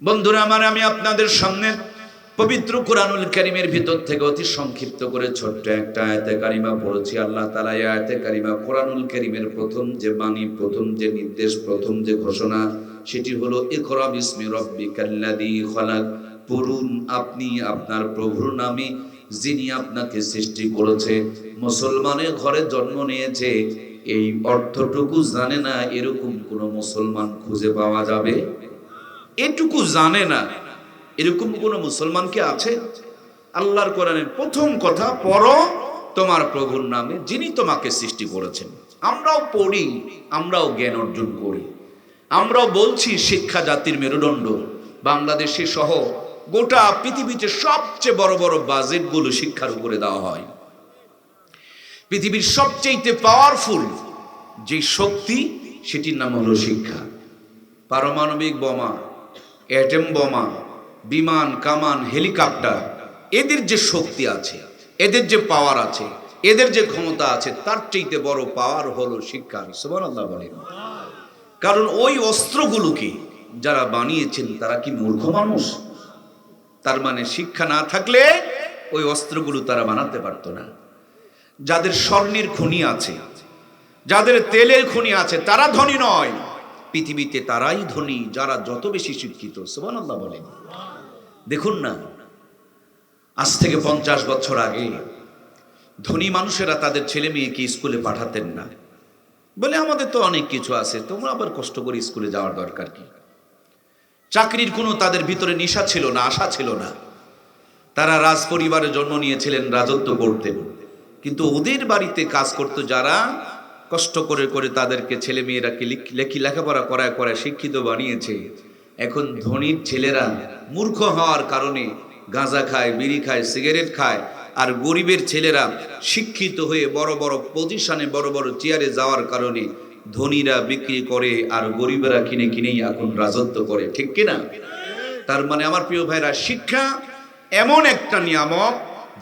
বন্ধুরা আমার, আমি আপনাদের সামনে পবিত্র কুরআনুল কারীমের ভিতর থেকে অতি সংক্ষিপ্ত করে ছোট্ট একটা আয়াতে কারিমা পড়েছি। আল্লাহ তাআলা এই আয়াতে কারিমা কুরআনুল কারীমের প্রথম যে বাণী, প্রথম যে নির্দেশ, প্রথম যে ঘোষণা, সেটি হলো ইকরা বিসমি রাব্বিকাল্লাযী খালাক। পড়ুন আপনি আপনার প্রভুর নামে যিনি আপনাকে সৃষ্টি করেছে। মুসলমানের ঘরে জন্ম নিয়েছে, এই অর্থটুকু জানে না এরকম কোন মুসলমান খুঁজে পাওয়া যাবে? এটুকু জানে না এরকম কোন মুসলমান কি আছে? আল্লাহর কোরআনের প্রথম কথা, পড়ো তোমার প্রভুর নামে যিনি তোমাকে সৃষ্টি করেছেন। আমরাও পড়ি, আমরাও জ্ঞান অর্জন করি, আমরাও বলছি শিক্ষা জাতির মেরুদণ্ড। বাংলাদেশে সহ গোটা পৃথিবীতে সবচেয়ে বড় বড় বাজেটগুলো শিক্ষার উপরে দেওয়া হয়। পৃথিবীর সবচেয়ে পাওয়ারফুল যে শক্তি, সেটির নাম হলো শিক্ষা। পারমাণবিক বোমা, অ্যাটম বোমা, বিমান, কামান, হেলিকপ্টার, এদের যে শক্তি আছে, এদের যে পাওয়ার আছে, এদের যে ক্ষমতা আছে, তার চাইতে বড় পাওয়ার হলো শিক্ষা। সুবহানাল্লাহ বলেন। কারণ ওই অস্ত্রগুলোকে যারা বানিয়েছেন তারা কি মূর্খ মানুষ? তার মানে শিক্ষা না থাকলে ওই অস্ত্রগুলো তারা বানাতে পারতো না। যাদের স্বর্ণের খনি আছে, যাদের তেলের খনি আছে, তারা ধনী নয়। পৃথিবীতে তারাই ধনী যারা যত বেশি শিক্ষিত। সুবহানাল্লাহ বলেন। দেখুন না, আজ থেকে 50 বছর আগে ধনী মানুষেরা তাদের ছেলে মেয়েকে স্কুলে পাঠাতেন না, বলে আমাদের তো অনেক কিছু আছে, তোমরা আবার কষ্ট করে স্কুলে যাওয়ার দরকার কি? চাকরির কোনো তাদের ভিতরে নেশা ছিল না, আশা ছিল না। তারা রাজ পরিবারে জন্ম নিয়েছিলেন, রাজত্ব করতেন, কিন্তু ওদের বাড়িতে কাজ করতো যারা, কষ্ট করে করে তাদেরকে ছেলে মেয়েরাকে লেখাপড়া করায় শিক্ষিত বানিয়েছে। এখন ধনীর ছেলেরা মূর্খ হওয়ার কারণে গাঁজা খায়, বিড়ি খায়, সিগারেট খায়, আর গরিবের ছেলেরা শিক্ষিত হয়ে বড় বড় পজিশনে, বড় বড় চেয়ারে যাওয়ার কারণে ধনীরা বিক্রি করে আর গরিবেরা কিনে কিনেই এখন রাজত্ব করে। ঠিক কিনা? তার মানে আমার প্রিয় ভাইরা, শিক্ষা এমন একটা নিয়ামক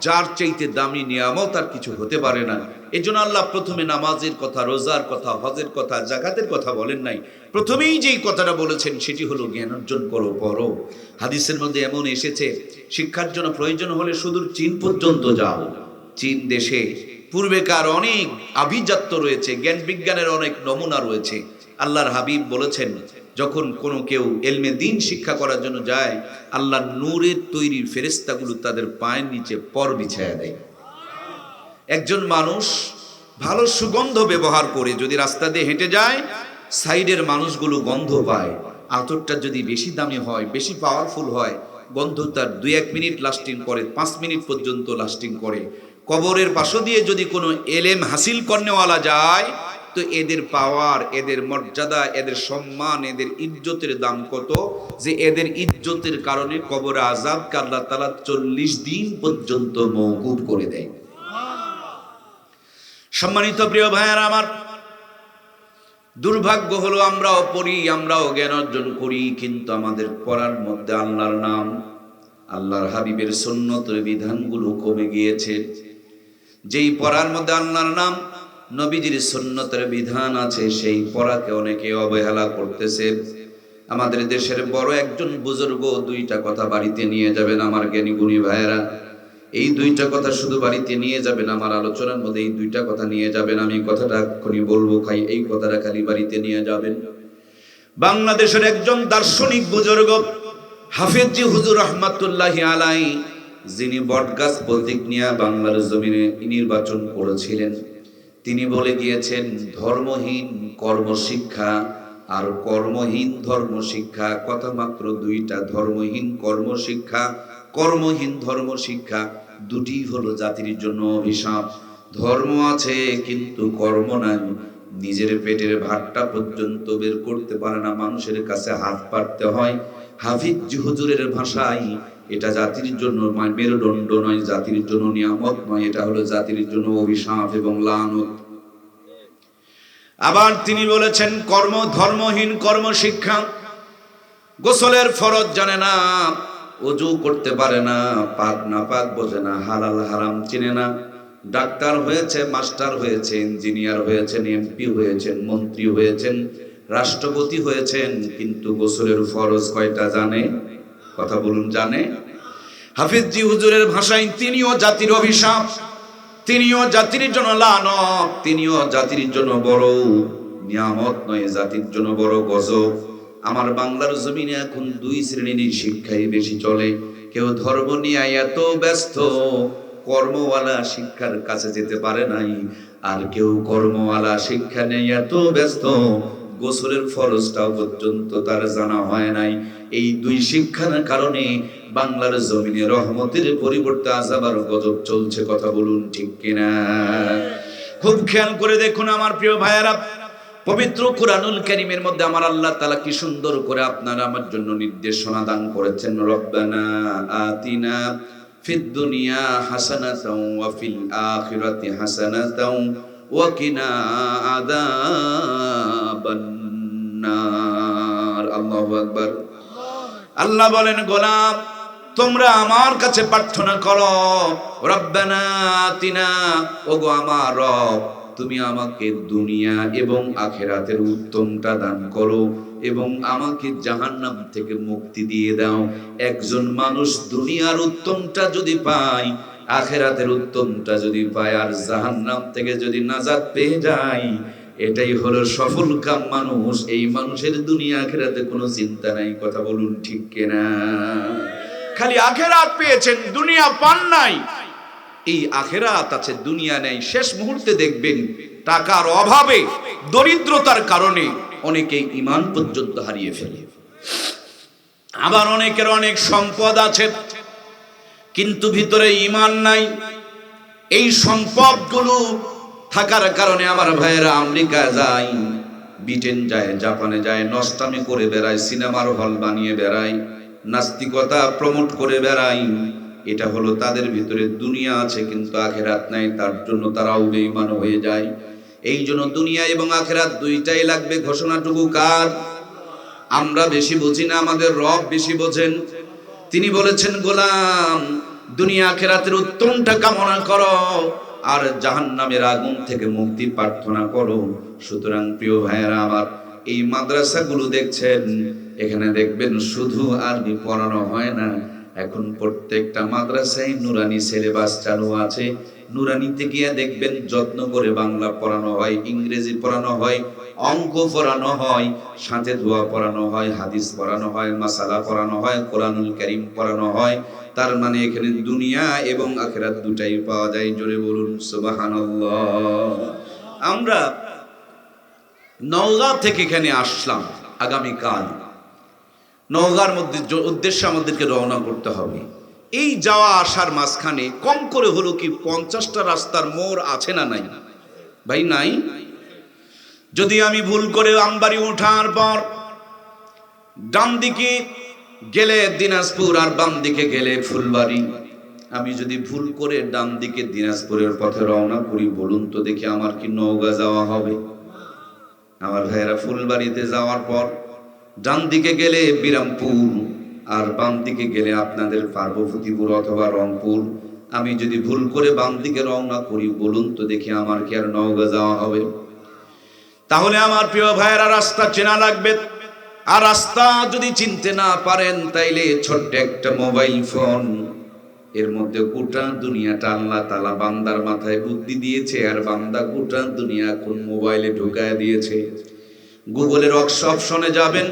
যার চাইতে দামি নিয়ামত আর কিছু হতে পারে না। এই জন্য আল্লাহ প্রথমে নামাজের কথা, রোজার কথা, হজের কথা, যাকাতের কথা বলেন নাই। প্রথমেই যেই কথাটা বলেছেন সেটি হলো জ্ঞান অর্জন করো, পড়ো। হাদিসের মধ্যে এমন এসেছে, শিক্ষার জন্য প্রয়োজন হলে সুদূর চীন পর্যন্ত যাও। চীন দেশে পূর্বেকার অনেক আভিজাত্য রয়েছে, জ্ঞান বিজ্ঞানের অনেক নমুনা রয়েছে। আল্লাহর হাবিব বলেছেন, যখন কোনো কেউ এলমে দিন শিক্ষা করার জন্য যায়, আল্লাহর নূরের তৈরি ফেরেশতাগুলো তাদের পায়ের নিচে পর বিছায়া দেয়। একজন মানুষ ভালো সুগন্ধ ব্যবহার করে যদি রাস্তা দিয়ে হেঁটে যায়, সাইডের মানুষগুলো গন্ধ পায়। আতরটা যদি বেশি দামি হয়, বেশি পাওয়ারফুল হয়, গন্ধ তার 2-1 মিনিট লাস্টিং করে, 5 মিনিট পর্যন্ত লাস্টিং করে। কবরের পাশ দিয়ে যদি কোনো এলেম হাসিল করনেওয়ালা যায়, তো এদের পাওয়ার, এদের মর্যাদা, এদের সম্মান, এদের ইজ্জতের দাম কত, যে এদের ইজ্জতের কারণে কবরে আযাবকে আল্লাহ তাআলা 40 দিন পর্যন্ত মওকুফ করে দেয়। সম্মানিত প্রিয় ভাইয়েরা আমার, দুর্ভাগ্য হলো আমরাও পড়ি, আমরাও জ্ঞান অর্জন করি, কিন্তু আমাদের পড়ার মধ্যে আল্লাহর নাম, আল্লাহর হাবিবের সুন্নতের বিধানগুলো কমে গিয়েছে। যেই পড়ার মধ্যে আল্লাহর নাম, নবীজির সুন্নতের বিধান আছে, সেই পড়াকে অনেকে অবহেলা করতেছে। আমাদের দেশের বড় একজন বুজুর্গ 2টা কথা বাড়িতে নিয়ে যাবেন আমার জ্ঞানী গুণী ভাইয়েরা। এই 2টা কথা শুধু বাড়িতে নিয়ে যাবেন, আমার আলোচনার মধ্যে এই 2টা কথা নিয়ে যাবেন। আমি কথাটা এক্ষুনি বলবো, এই কথাটা খালি বাড়িতে নিয়ে যাবেন। বাংলাদেশের একজন দার্শনিক বুজুর্গ হাফেজ হুজুর রহমাতুল্লাহি আলাইহি, যিনি বটগাছ প্রতীক নিয়ে বাংলার জমিনে নির্বাচন করেছিলেন, তিনি বলে গিয়েছেন, ধর্মহীন কর্মশিক্ষা আর কর্মহীন ধর্মশিক্ষা, কথা মাত্র 2টা। ধর্মহীন কর্মশিক্ষা, কর্মহীন ধর্মশিক্ষা, দুটি হলো জাতির জন্য অভিশাপ। ধর্ম আছে কিন্তু কর্ম নাই, নিজের পেটের ভাতটা পর্যন্ত বের করতে পারে না, মানুষের কাছে হাত পাততে হয়। হাফিজ হুজুরের ভাষায় এটা জাতির জন্য মেরুদণ্ড নয়, জাতির জন্য নিয়ামত নয়, এটা হলো জাতির জন্য অভিশাপ এবং লানত। আবার তিনি বলেছেন, ধর্মহীন কর্মশিক্ষা, গোসলের ফরজ জানে না, ওযু করতে পারে না, পাক না পাক বোঝে না, হালাল হারাম চিনে না। ডাক্তার হয়েছে, মাস্টার হয়েছে, ইঞ্জিনিয়ার হয়েছেন, এমপি হয়েছেন, মন্ত্রী হয়েছেন, রাষ্ট্রপতি হয়েছেন, কিন্তু গোসলের ফরজ কয়টা জানে? কথা বলুন, জানে? হাফিজজি হুজুরের ভাষায় তিনিও জাতির অভিশাপ, তিনিও জাতির জন্য লানত, তিনিও জাতির জন্য বড় নিয়ামত নয়, জাতির জন্য বড় গজব। আমার বাংলার জমিনে এখন দুই শ্রেণীর শিক্ষাই বেশি চলে। কেউ ধর্ম নিয়ে এত ব্যস্ত কর্মওয়ালা শিক্ষার কাছে যেতে পারে নাই, আর কেউ কর্মওয়ালা শিক্ষা নিয়ে এত ব্যস্ত গোসলের ফরজটাও পর্যন্ত তার জানা হয় নাই। এই দুই শিক্ষার কারণে বাংলার জমিনে রহমতের পরিবর্তে আযাব আর গজব চলছে। কথা বলুন ঠিক কিনা? খুব খেয়াল করে দেখুন আমার প্রিয় ভাইয়েরা, পবিত্র কুরআনুল কারীমের মধ্যে আমার আল্লাহ তাআলা কি সুন্দর করে আপনার আমার জন্য নির্দেশনা দান করেছেন। রব্বানা আতিনা ফিদ দুনিয়া হাসানাতাও ওয়া ফিল আখিরাতি হাসানাতাও ওয়া কিনা আযাবান নার। আল্লাহু আকবার। আল্লাহ বলেন, গোলাম তোমরা আমার কাছে প্রার্থনা করো, রব্বানা আতিনা, ওগো আমার রব তুমি আমাকে দুনিয়া এবং আখিরাতের উত্তমটা দান করো এবং আমাকে জাহান্নাম থেকে মুক্তি দিয়ে দাও। একজন মানুষ দুনিয়ার উত্তমটা যদি পায়, আখিরাতের উত্তমটা যদি পায়, আর জাহান্নাম থেকে যদি নাজাত পেয়ে যায়, এটাই হলো সফল কাম মানুষ। এই মানুষের দুনিয়া আখিরাতে কোনো চিন্তা নাই। কথা বলুন ঠিক কিনা? খালি আখিরাত পেয়েছেন, দুনিয়া পান নাই। এই আখিরাত আছে, দুনিয়া নেই। শেষ মুহূর্তে দেখবেন টাকার অভাবে, দরিদ্রতার কারণে অনেকে ঈমান পর্যন্ত হারিয়ে ফেলে। আবার অনেকের অনেক সম্পদ আছে কিন্তু ভিতরে ঈমান নাই। এই সম্পদগুলো থাকার কারণে আমার ভাইয়েরা আমেরিকা যায়, ব্রিটেন যায়, জাপানে যায়, নষ্টামি করে বেড়ায়, সিনেমার হল বানিয়ে বেড়ায়, নাস্তিকতা প্রমোট করে বেড়ায়। এটা হলো তাদের ভিতরে দুনিয়া আছে কিন্তু আখিরাত নাই, তার জন্য তারাও বেঈমান হয়ে যায়। এই জন্য দুনিয়া এবং আখিরাত দুইটাই লাগবে। ঘোষণাটুকু কার? আমরা বেশি বুঝি না, আমাদের রব বেশি বোঝেন। তিনি বলেছেন, গোলাম দুনিয়া আখিরাতের উত্তমটা কামনা করো আর জাহান্নামের আগুন থেকে মুক্তি প্রার্থনা করো। সুতরাং প্রিয় ভাইয়েরা আমার, এই মাদ্রাসাগুলো দেখছেন, এখানে দেখবেন শুধু আরবি পড়ানো হয় না, এখন প্রত্যেকটা মাদ্রাসায় নুরানি সিলেবাস চালু আছে। নুরানিতে গিয়ে দেখবেন যত্ন করে বাংলা পড়ানো হয়, ইংরেজি পড়ানো হয়, অঙ্ক পড়ানো হয়, সাথে দোয়া পড়ানো হয়, হাদিস পড়ানো হয়, মাসালা পড়ানো হয়, কোরআনুল কারীম পড়ানো হয়। তার মানে এখানে দুনিয়া এবং আখিরাত দুটাই পাওয়া যায়। জোরে বলুন সুবহানাল্লাহ। আমরা নওগাঁ থেকে এখানে আসলাম আগামীকাল। নওগাঁর মধ্যে উদ্দেশ্যে আমাদেরকে রওনা করতে হবে। এই যাওয়া আসার মাঝখানে কম করে হলো কি 50টা রাস্তার মোড় আছে না নাই? ভাই নাই? যদি আমি ভুল করে আমবাড়ি ওঠার পর ডান দিকে গেলে দিনাজপুর আর বাম দিকে গেলে ফুলবাড়ি, আমি যদি ভুল করে ডান দিকে দিনাজপুরের পথে রওনা করি, বলুন তো দেখি আমার কি নওগাঁ যাওয়া হবে? আমার ভাইয়েরা, ফুলবাড়িতে যাওয়ার পর ডান দিকে গেলে বিরামপুর আর বাম দিকে গেলে আপনাদের পার্বতীপুর অথবা রংপুর। আমি যদি ভুল করে বাম দিকে রওনা করি, বলুন তো দেখি আমার কি আর নওগাঁ যাওয়া হবে? তাহলে আমার প্রিয় ভাইয়েরা, রাস্তা চেনা লাগবে। আর রাস্তা যদি চিনতে না পারেন, তাইলে ছোট্ট একটা মোবাইল ফোন, এর মধ্যে গোটা দুনিয়াটা আল্লাহ তাআলা বান্দার মাথায় বুদ্ধি দিয়েছে, আর বান্দা গোটা দুনিয়া কোন মোবাইলে ঢুকায় দিয়েছে। গুগলের অপশনে যাবেন,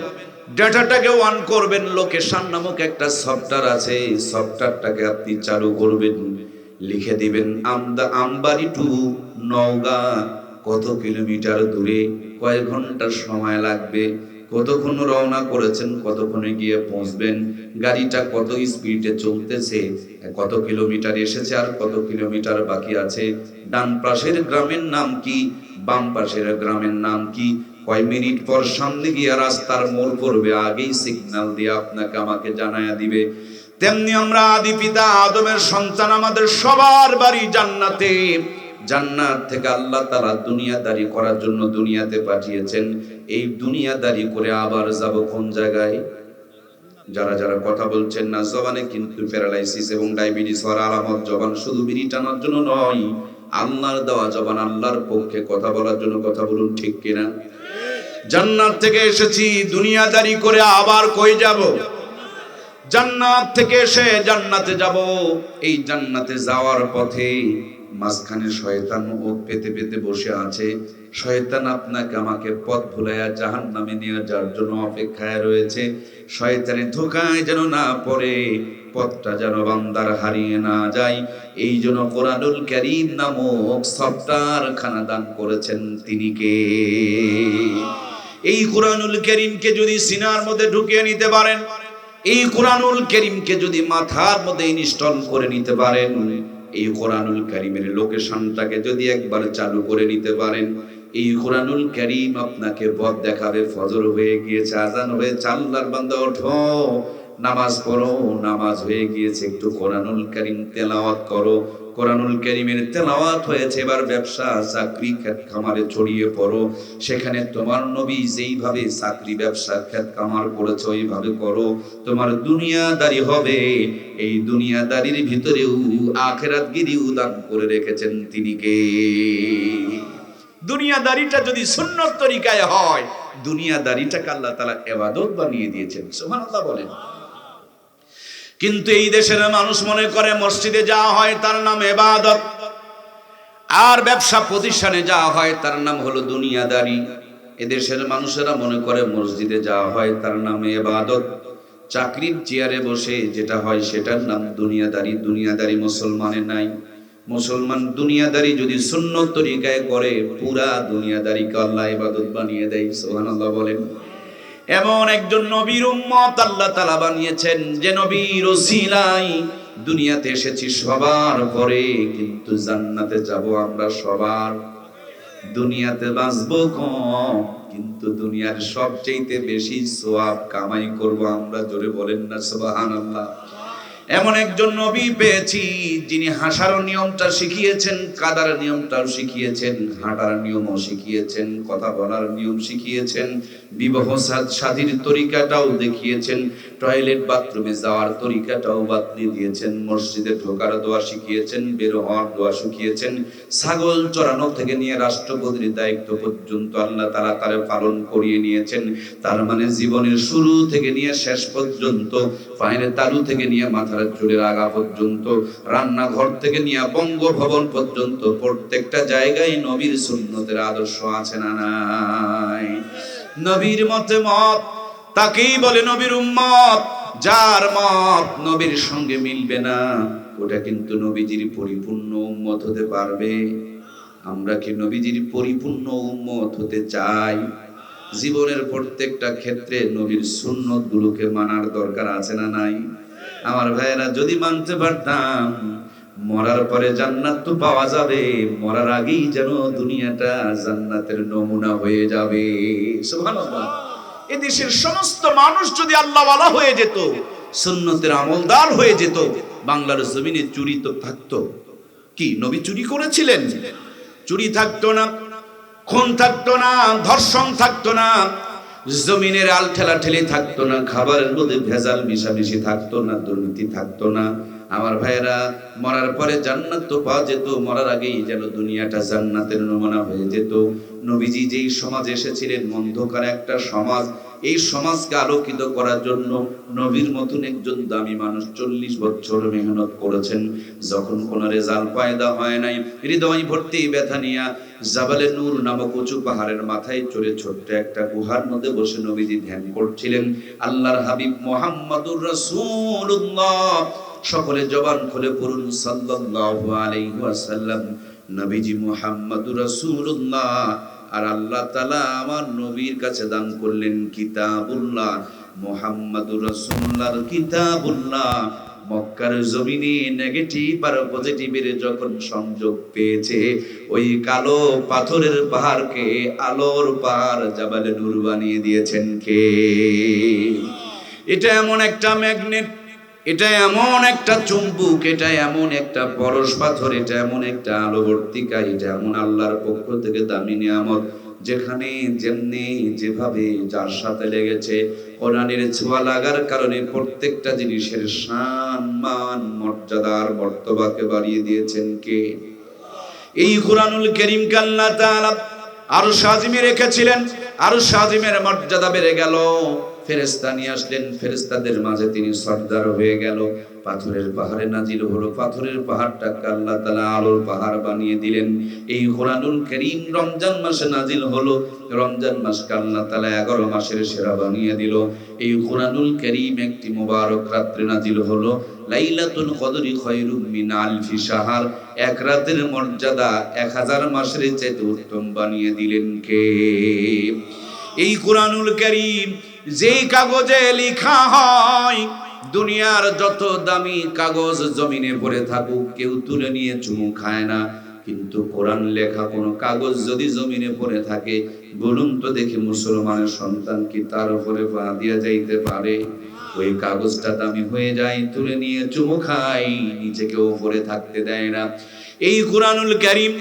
ডাটাটাকে অন করবেন, লোকেশন নামক একটা সফটওয়্যার আছে, এই সফটওয়্যারটাকে আপনি চালু করবেন, লিখে দিবেন আমবাড়ি টু নওগাঁ কত কিলোমিটার দূরে, কয় ঘন্টা সময় লাগবে, কতক্ষণ রওনা করেছেন, কতক্ষণে গিয়ে পৌঁছবেন, গাড়িটা কত স্পিডে চলতেছে, কত কিলোমিটার এসেছে আর কত কিলোমিটার বাকি আছে, ডান পাশের গ্রামের নাম কি, বাম পাশের গ্রামের নাম কি, কয় মিনিট পর সামনে গিয়ে রাস্তার মোড় পড়বে, আগেই সিগন্যাল দিয়ে আপনাকে আমাকে জানায়া দিবে। তেমনি আমরা আদি পিতা আদমের সন্তান, আমাদের সবার বাড়ি জান্নাতে। জান্নাত থেকে আল্লাহ তাআলা দুনিয়াদারি করার জন্য দুনিয়াতে পাঠিয়েছেন। এই দুনিয়াদারি করে আবার যাব কোন জায়গায়? যারা যারা কথা বলছেন না, জবানে কিন্তু প্যারালাইসিস এবং ডায়াবেটিস হওয়ার আলামত। জবান শুধু বিড়ি টানার জন্য নয়, আল্লাহর দেওয়া জবান আল্লাহর পক্ষে কথা বলার জন্য। কথা বলুন ঠিক কিনা? জান্নাত থেকে এসেছি দুনিয়াদারি করে আবার কই যাব? জান্নাত থেকে এসে জান্নাতে যাব। এই জান্নাতে যাওয়ার পথে মাঝখানে শয়তান ও পেতে পেতে বসে আছে। শয়তান আপনাকে আমাকে পথ ভুলাইয়া জাহান্নামে নিয়ে যাওয়ার জন্য অপেক্ষায় রয়েছে। শয়তানের ধোঁকায় যেন না পড়ে, পথটা যেন বান্দার হারিয়ে না যায়, এই জন্য কোরআনুল কারীম নামক সফটওয়্যার খানা দান করেছেন তিনি কে? এই কোরআনুল কারীমকে যদি সিনার মধ্যে ঢুকিয়ে নিতে পারেন, এই কোরআনুল কারীমকে যদি মাথার মধ্যে ইনস্টল করে নিতে পারেন, এই কোরআনুল কারীমের লোকেশনটাকে যদি একবার চালু করে নিতে পারেন, এই কোরআনুল কারীম আপনাকে পথ দেখাবে। ফজর হয়ে গিয়েছে, আযান হয়েছে, আল্লাহর বান্দা ওঠো, নামাজ পড়ো, নামাজ হয়ে গিয়েছে, একটু কোরআনুল কারীম তেলাওয়াত করো। কোরআনুল কারীমের তেলাওয়াত হয়েছে, এবার ব্যবসা চাকরি ক্ষেত খামারে ছড়িয়ে পড়ো। সেখানে তোমার নবী যেইভাবে চাকরি ব্যবসা ক্ষেত খামার করেছে ওইভাবে করো, তোমার দুনিয়াদারি হবে। এই দুনিয়াদারির ভিতরেও আখিরাতগিরিও দান করে রেখেছেন তিনি কে? দুনিয়াদারিটা যদি সুন্নত তরিকায় হয়, দুনিয়াদারিটাকে আল্লাহ তাআলা ইবাদত বানিয়ে দিয়েছেন। সুবহানাল্লাহ বলেন। কিন্তু এই দেশের মানুষ মনে করে মসজিদে যাওয়া হয় তার নাম ইবাদত, আর ব্যবসা প্রতিষ্ঠানে যাওয়া হয় তার নাম হলো দুনিয়াদারি। এদেশের মানুষেরা মনে করে মসজিদে যাওয়া হয় তার নাম ইবাদত, চাকরির চেয়ারে বসে যেটা হয় সেটার নাম দুনিয়াদারি। দুনিয়াদারি মুসলমানের নাই। মুসলমান দুনিয়াদারি যদি সুন্নত তরিকায় করে, পুরা দুনিয়াদারিকে আল্লাহ ইবাদত বানিয়ে দেয়। সুবহানাল্লাহ বলেন। এমন একজন নবীর উম্মত আল্লাহ তাআলা বানিয়েছেন, যে নবীর ওসিলায় দুনিয়াতে এসেছি সবার পরে, কিন্তু জান্নাতে যাব আমরা সবার। দুনিয়াতে বাঁচবো কম, কিন্তু দুনিয়ার সবচেয়ে বেশি সওয়াব কামাই করব আমরা। জোরে বলেন না সুবহানাল্লাহ। এমন একজন নবী পেয়েছি যিনি হাসার নিয়মটা শিখিয়েছেন, কাদার নিয়মটাও শিখিয়েছেন, হাঁটার নিয়মও শিখিয়েছেন, কথা বলার নিয়ম শিখিয়েছেন, বিবাহ শাদীর তরিকাটাও দেখিয়েছেন, টয়লেট বাথরুমে যাওয়ার তরিকাটাও বাতলে দিয়েছেন, মসজিদে ঢোকার দোয়া শিখিয়েছেন, বের হওয়ার দোয়া শিখিয়েছেন, ছাগল চড়ানো থেকে নিয়ে রাষ্ট্রপতির দায়িত্ব পর্যন্ত আল্লাহ তাআলা তারে পালন করিয়ে নিয়েছেন। তার মানে জীবনের শুরু থেকে নিয়ে শেষ পর্যন্ত, পায়ের তালু থেকে নিয়ে মাথার চুলের আগা পর্যন্ত, রান্নাঘর থেকে নিয়ে বঙ্গভবন পর্যন্ত প্রত্যেকটা জায়গায় নবীর সুন্নতের আদর্শ আছে না নাই? নবীর মতে মত তাকেই বলে নবীর উম্মত। যার মত নবীর সঙ্গে মিলবে না, ওটা কিন্তু নবীজির পরিপূর্ণ উম্মত হতে পারবে? আমরা কি নবীজির পরিপূর্ণ উম্মত হতে চাই? জীবনের প্রত্যেকটা ক্ষেত্রে নবীর সুন্নত গুলোকে মানার দরকার আছে না নাই? আমার ভাইয়েরা, যদি মানতে পারতাম, মরার পরে জান্নাত তো পাওয়া যাবে, মরার আগেই যেন দুনিয়াটা জান্নাতের নমুনা হয়ে যাবে। সুবহানাল্লাহ। এদেশের সমস্ত মানুষ যদি আল্লাহওয়ালা হয়ে যেত, সুন্নতের আমলদার হয়ে যেত, বাংলার জমিনে চুরি তো থাকতো। কি নবী চুরি করেছিলেন? চুরি থাকতো না, খুন থাকতো না, ধর্ষণ থাকতো না, জমিনের আল ঠেলাঠেলি থাকতো না, খাবারের মধ্যে ভেজাল মিশামিশি থাকতো না, দুর্নীতি থাকতো না। আমার ভাইয়েরা, মরার পরে জান্নাত তো পাওয়া যেত, মরার আগেই যেন দুনিয়াটা জান্নাতের নমুনা হয়ে যেত। নবীজি যেই সমাজে এসেছিলেন, অন্ধকার একটা সমাজ, এই সমাজকে আলোকিত করার জন্য নবীর মতন একজন দামি মানুষ 40 বছর মেহনত করেছেন। যখন কোনো রেজাল্ট পয়দা হয় নাই, হৃদয় ভর্তি ব্যথা নিয়ে জাবালে নূর নামক উঁচু পাহাড়ের মাথায় চড়ে ছোট্ট একটা গুহার মধ্যে বসে নবীজি ধ্যান করছিলেন। আল্লাহর হাবিব মুহাম্মাদুর রাসূলুল্লাহ, সকলে জবান খুলে পড়ুন সাল্লাল্লাহু আলাইহি ওয়াসাল্লাম। নবীজি মুহাম্মাদুর রাসূলুল্লাহ, আর আল্লাহ তাআলা আমার নবীর কাছে দান করলেন কিতাবুল্লাহ, মুহাম্মাদুর রাসূলুল্লাহর কিতাবুল্লাহ। মক্কার জমিনে নেগেটিভ আর পজিটিভের যখন সংযোগ পেয়েছে, ওই কালো পাথরের পাহাড়কে আলোর পাহাড় জাবালে নূর বানিয়ে দিয়েছেন কে? এটা এমন একটা ম্যাগনেট, এটা এমন একটা চুম্বক, এটা এমন একটা পরশ পাথর, এটা এমন একটা আলোবর্তিকা, এটা এমন আল্লাহর পক্ষ থেকে দামি নিয়ামত, যেখানে যেমনি যেভাবে যার সাথে লেগেছে, কোরআনের ছোঁয়া লাগার কারণে প্রত্যেকটা জিনিসের শান, মান, মর্যাদার মর্তবাকে বাড়িয়ে দিয়েছেন কে? এই কোরআনুল কারীমকে আল্লাহ তাআলা আরশ আজিমে রেখেছিলেন। আরশ আজিমের মর্যাদা বেড়ে গেল। ফেরেশতা নিয়ে আসলেন, ফেরেশতাদের মাঝে তিনি সর্দার হয়ে গেল। পাথরের পাহাড়ে নাজিল হলো, পাথরের পাহাড়টাকে আল্লাহ তাআলা আলোর পাহাড় বানিয়ে দিলেন। এই কোরআনুল কারীম রমজান মাসে নাজিল হলো, রমজান মাসকে আল্লাহ তাআলা 11 মাসের সেরা বানিয়ে দিল। এই কোরআনুল কারীম একটি মোবারক রাত্রে নাজিল হলো। লাইলাতুল কদরি খায়রুম মিন আলফি শাহর, এক রাতের মর্যাদা 1000 মাসের চেয়ে উত্তম বানিয়ে দিলেন কে? এই কোরআনুল কারীম যেই কাগজে লেখা হয়, দুনিয়ার যত দামি কাগজ জমিনে পড়ে থাকুক কেউ তুলে নিয়ে চুমু খায় না, কিন্তু কোরআন লেখা কোনো কাগজ যদি জমিনে পড়ে থাকে, বলুন তো দেখি মুসলমানের সন্তান কি তার উপরে পা দিয়ে যাইতে পারে? ওই কাগজটা দামি হয়ে যায়, তুলে নিয়ে চুমু খায়, নিজেকে উপরে থাকতে দেয় না। এই কোরআনুল কারীম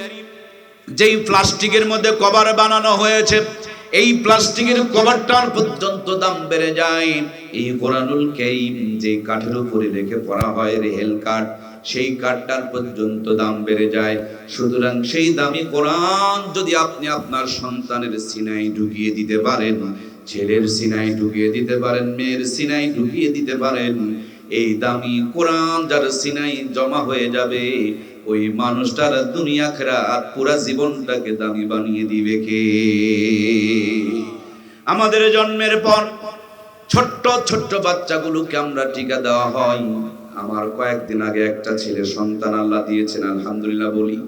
যেই প্লাস্টিকের মধ্যে কভার বানানো হয়েছে, এই প্লাস্টিকের কভারটার পর্যন্ত দাম বেড়ে যায়। এই কোরআনুল কারীম যে কাঠের উপরে রেখে পড়া হয়, রেহেল কাঠ, সেই কাঠটার পর্যন্ত দাম বেড়ে যায়। সুতরাং সেই দামি কোরআন যদি আপনি আপনার সন্তানের সিনায় ঢুকিয়ে দিতে পারেন, ছেলের সিনায় ঢুকিয়ে দিতে পারেন, মেয়ের সিনায় ঢুকিয়ে দিতে পারেন, এই দামি কোরআন যার সিনায় জমা হয়ে যাবে, ওই মানুষটার দুনিয়া আখিরাত পুরা জীবনটাকে দামি বানিয়ে দিবে কে? আমাদের জন্মের পর ছোট্ট ছোট্ট বাচ্চাগুলোকে আমরা টিকা দেওয়া হয়। আমার কয়েকদিন আগে একটা ছেলে সন্তান আল্লাহ দিয়েছেন, আলহামদুলিল্লাহ বলি।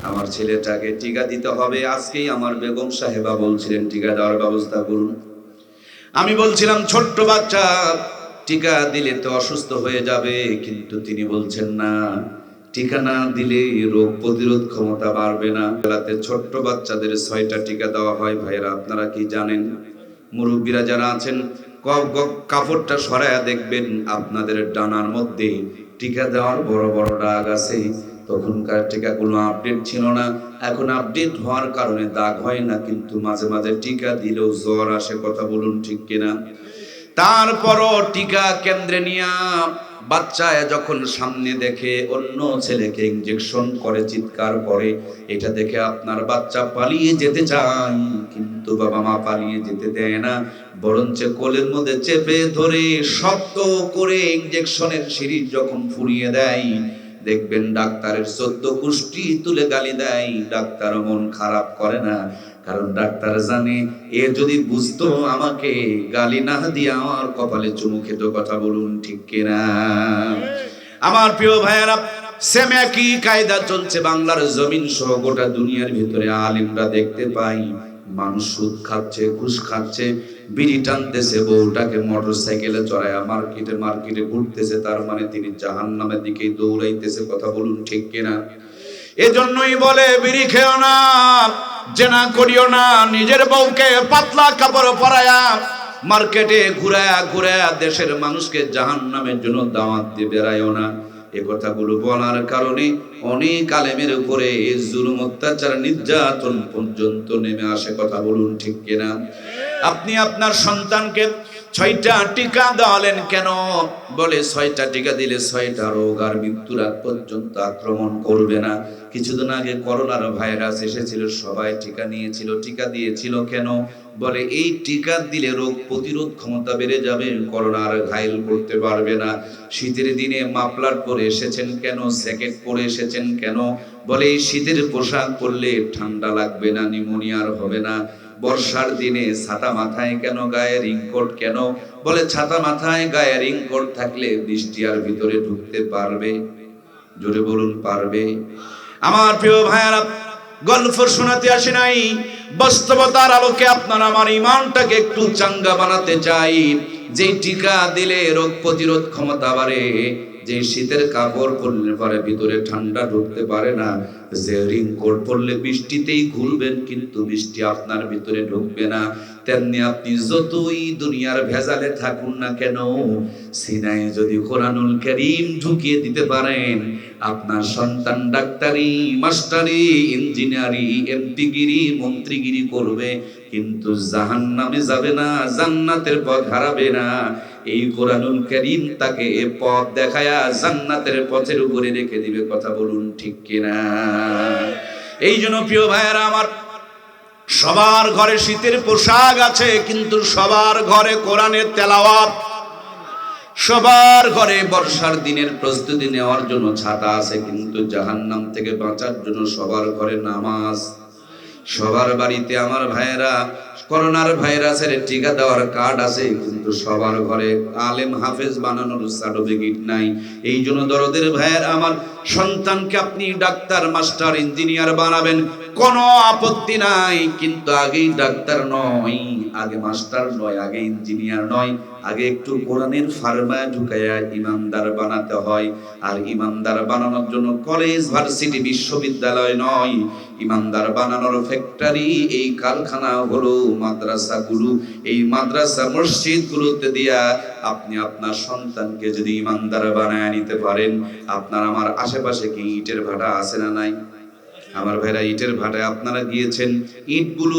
আমার ছেলেটাকে টিকা দিতে হবে। আজকেই আমার বেগম সাহেবা বলছিলেন টিকা দেওয়ার ব্যবস্থা করুন। আমি বলছিলাম ছোট্ট বাচ্চা, টিকা দিলে তো অসুস্থ হয়ে যাবে, কিন্তু তিনি বলছেন না, টিকা না দিলে রোগ প্রতিরোধ ক্ষমতা বাড়বে না। বেলাতে ছোট্ট বাচ্চাদের 6টা টিকা দেওয়া হয়। ভাইরা আপনারা কি জানেন? মুরব্বীরা যারা আছেন, কাপড়টা সরায়া দেখবেন আপনাদের ডানার মধ্যে টিকা দেওয়ার বড় বড় দাগ আছে। তখনকার টিকাগুলো আপডেট ছিল না, এখন আপডেট হওয়ার কারণে দাগ হয় না, কিন্তু মাঝে মাঝে টিকা দিলেও জ্বর আসে। কথা বলুন ঠিক কিনা? তারপরও টিকা কেন্দ্রে নিয়া বাচ্চা যখন সামনে দেখে অন্য ছেলেকে ইনজেকশন করে, চিৎকার করে, এটা দেখে আপনার বাচ্চা পালিয়ে যেতে চায়, কিন্তু বাবা মা পালিয়ে যেতে দেয় না, বরঞ্চ কোলের মধ্যে চেপে ধরে শক্ত করে ইনজেকশনের সিরিজ যখন ফুরিয়ে দেয়, দেখবেন ডাক্তারের 14 কুষ্টি তুলে গালি দেয়। ডাক্তার মন খারাপ করে না, কারণ ডাক্তার জানে এ যদি বুঝতো আমাকে গালি না দিয়ে আমার কপালে চুমু খেত। কথা বলুন ঠিক কিনা? আমার প্রিয় ভাইয়েরা, সেম একই কায়দা চলছে বাংলার জমিন সহ গোটা দুনিয়ার ভিতরে। আলিমরা দেখতে পাই মানুষ সুদ খাচ্ছে, ঘুষ খাচ্ছে, বিড়ি টানতেছে, বউটাকে মোটরসাইকেলে চড়ায়া মার্কেটে ঘুরতেছে, তার মানে তিনি জাহান্নামের দিকে দৌড়াইতেছে। কথা বলুন ঠিক কিনা? এজন্যই বলে বিড়ি খেও না, জেনা করিও না, নিজের বউকে পাতলা কাপড় পরায়া মার্কেটে ঘুরায়া ঘুরায়া দেশের মানুষকে জাহান্নামের জন্য দাওয়াত দিয়ে বেড়াইও না। এই কথাগুলো বলার কারণে অনেক আলেমের উপরে জুলুম, অত্যাচার, নির্যাতন পর্যন্ত নেমে আসে। কথা বলুন ঠিক কিনা? আপনি আপনার সন্তানকে 6টা টিকা দেওয়ালেন কেন? বলে 6টা টিকা দিলে 6টা রোগ আর মৃত্যুর আগ পর্যন্ত আক্রমণ করবে না। কিছুদিন আগে করোনার ভাইরাস এসেছিল, সবাই টিকা নিয়েছিল, টিকা দিয়েছিল কেন? বলে এই টিকা দিলে রোগ প্রতিরোধ ক্ষমতা বেড়ে যাবে, করোনার ঘায়েল করতে পারবে না। শীতের দিনে মাফলার পরে এসেছেন কেন? জ্যাকেট পরে এসেছেন কেন? বলে এই শীতের পোশাক পরলে ঠান্ডা লাগবে না, নিউমোনিয়ার হবে না। বর্ষার দিনে ছাতা মাথায় কেন, গায়ে রিংকোট কেন? বলে ছাতা মাথায় গায়ে রিংকোট থাকলে বৃষ্টি আর ভিতরে ঢুকতে পারবে। জোরে বলুন পারবে? আমার প্রিয় ভাইয়েরা, গল্প শোনাতে আসি নাই, বাস্তবতার আলোকে আপনার আমার ইমানটাকে একটু চাঙ্গা বানাতে চাই। যে টিকা দিলে রোগ প্রতিরোধ ক্ষমতা বাড়ে, যে শীতের কাপড় পরলে পরে ভিতরে ঠান্ডা ঢুকতে পারে না, যে রিংকোট পরলে বৃষ্টিতেই ঘুরবেন কিন্তু বৃষ্টি আপনার ভিতরে ঢুকবে না, তেমনি আপনি যতই দুনিয়ার ভেজালে থাকুন না কেন, সিনায় যদি কোরআনুল কারীম ঢুকিয়ে দিতে পারেন, আপনার সন্তান ডাক্তারি, মাস্টারি, ইঞ্জিনিয়ারি, এমপিগিরি, মন্ত্রীগিরি করবে, কিন্তু জাহান্নামে যাবে না, জান্নাতের পথ হারাবে না। এই কোরআনুল কারীম তাকে পথ দেখায়া জান্নাতের পথের উপরে রেখে দিবে। কথা বলুন ঠিক কিনা? এই জন্য প্রিয় ভাইয়েরা আমার, সবার ঘরে শীতের পোশাক আছে, কিন্তু সবার ঘরে কোরআনের তেলাওয়াত। সবার ঘরে বর্ষার দিনের প্রস্তুতি নেওয়ার জন্য ছাতা আছে, কিন্তু জাহান্নাম থেকে বাঁচার জন্য সবার ঘরে নামাজ। সবার বাড়িতে আমার ভাইয়েরা করোনার ভাইরাসের টিকা দেওয়ার কার্ড আছে, কিন্তু সবার ঘরে আলেম হাফেজ বানানোর সার্টিফিকেট নাই। এই জন্য দরদের ভাইয়ের আমার সন্তানকে আপনি ডাক্তার, মাস্টার, ইঞ্জিনিয়ার বানাবেন, কোনো আপত্তি নাই, কিন্তু আগেই ডাক্তার নয়, আগে মাস্টার নয়, আগে ইঞ্জিনিয়ার নয়, আগে একটু কোরআনের ফার্মায় ঢুকাইয়া ইমানদার বানাতে হয়। আর ইমানদার বানানোর জন্য কলেজ, ভার্সিটি, বিশ্ববিদ্যালয় নয়, ইমানদার বানানোর ফ্যাক্টরি, এই কারখানা হলো মাদ্রাসাগুলো। এই মাদ্রাসা মসজিদগুলোতে দিয়া আপনি আপনার সন্তানকে যদি ইমানদার বানায় নিতে পারেন, আপনার আমার আশেপাশে কি ইটের ভাটা আছে না নাই? আমার ভাইরা, ইটের ভাটায় আপনারা গিয়েছেন, ইটগুলো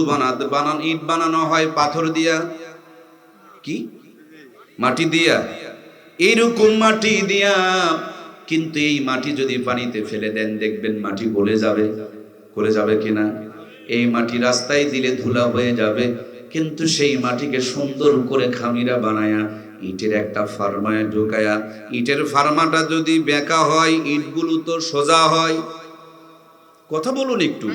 ইট বানানো হয় পাথর দিয়া, কি মাটি দিয়া, এইরকম মাটি দিয়া। কিন্তু এই মাটি যদি পানিতে ফেলে দেন, দেখবেন মাটি গলে যাবে। গলে যাবে কিনা? এই মাটি রাস্তায় দিলে ধুলা হয়ে যাবে, কিন্তু সেই মাটিকে সুন্দর করে খামিরা বানায়া ইটের একটা ফার্মায় ঢুকায়া, ইটের ফার্মাটা যদি বেঁকা হয়, ইটগুলো তো সোজা হয়। কথা বলুন একটু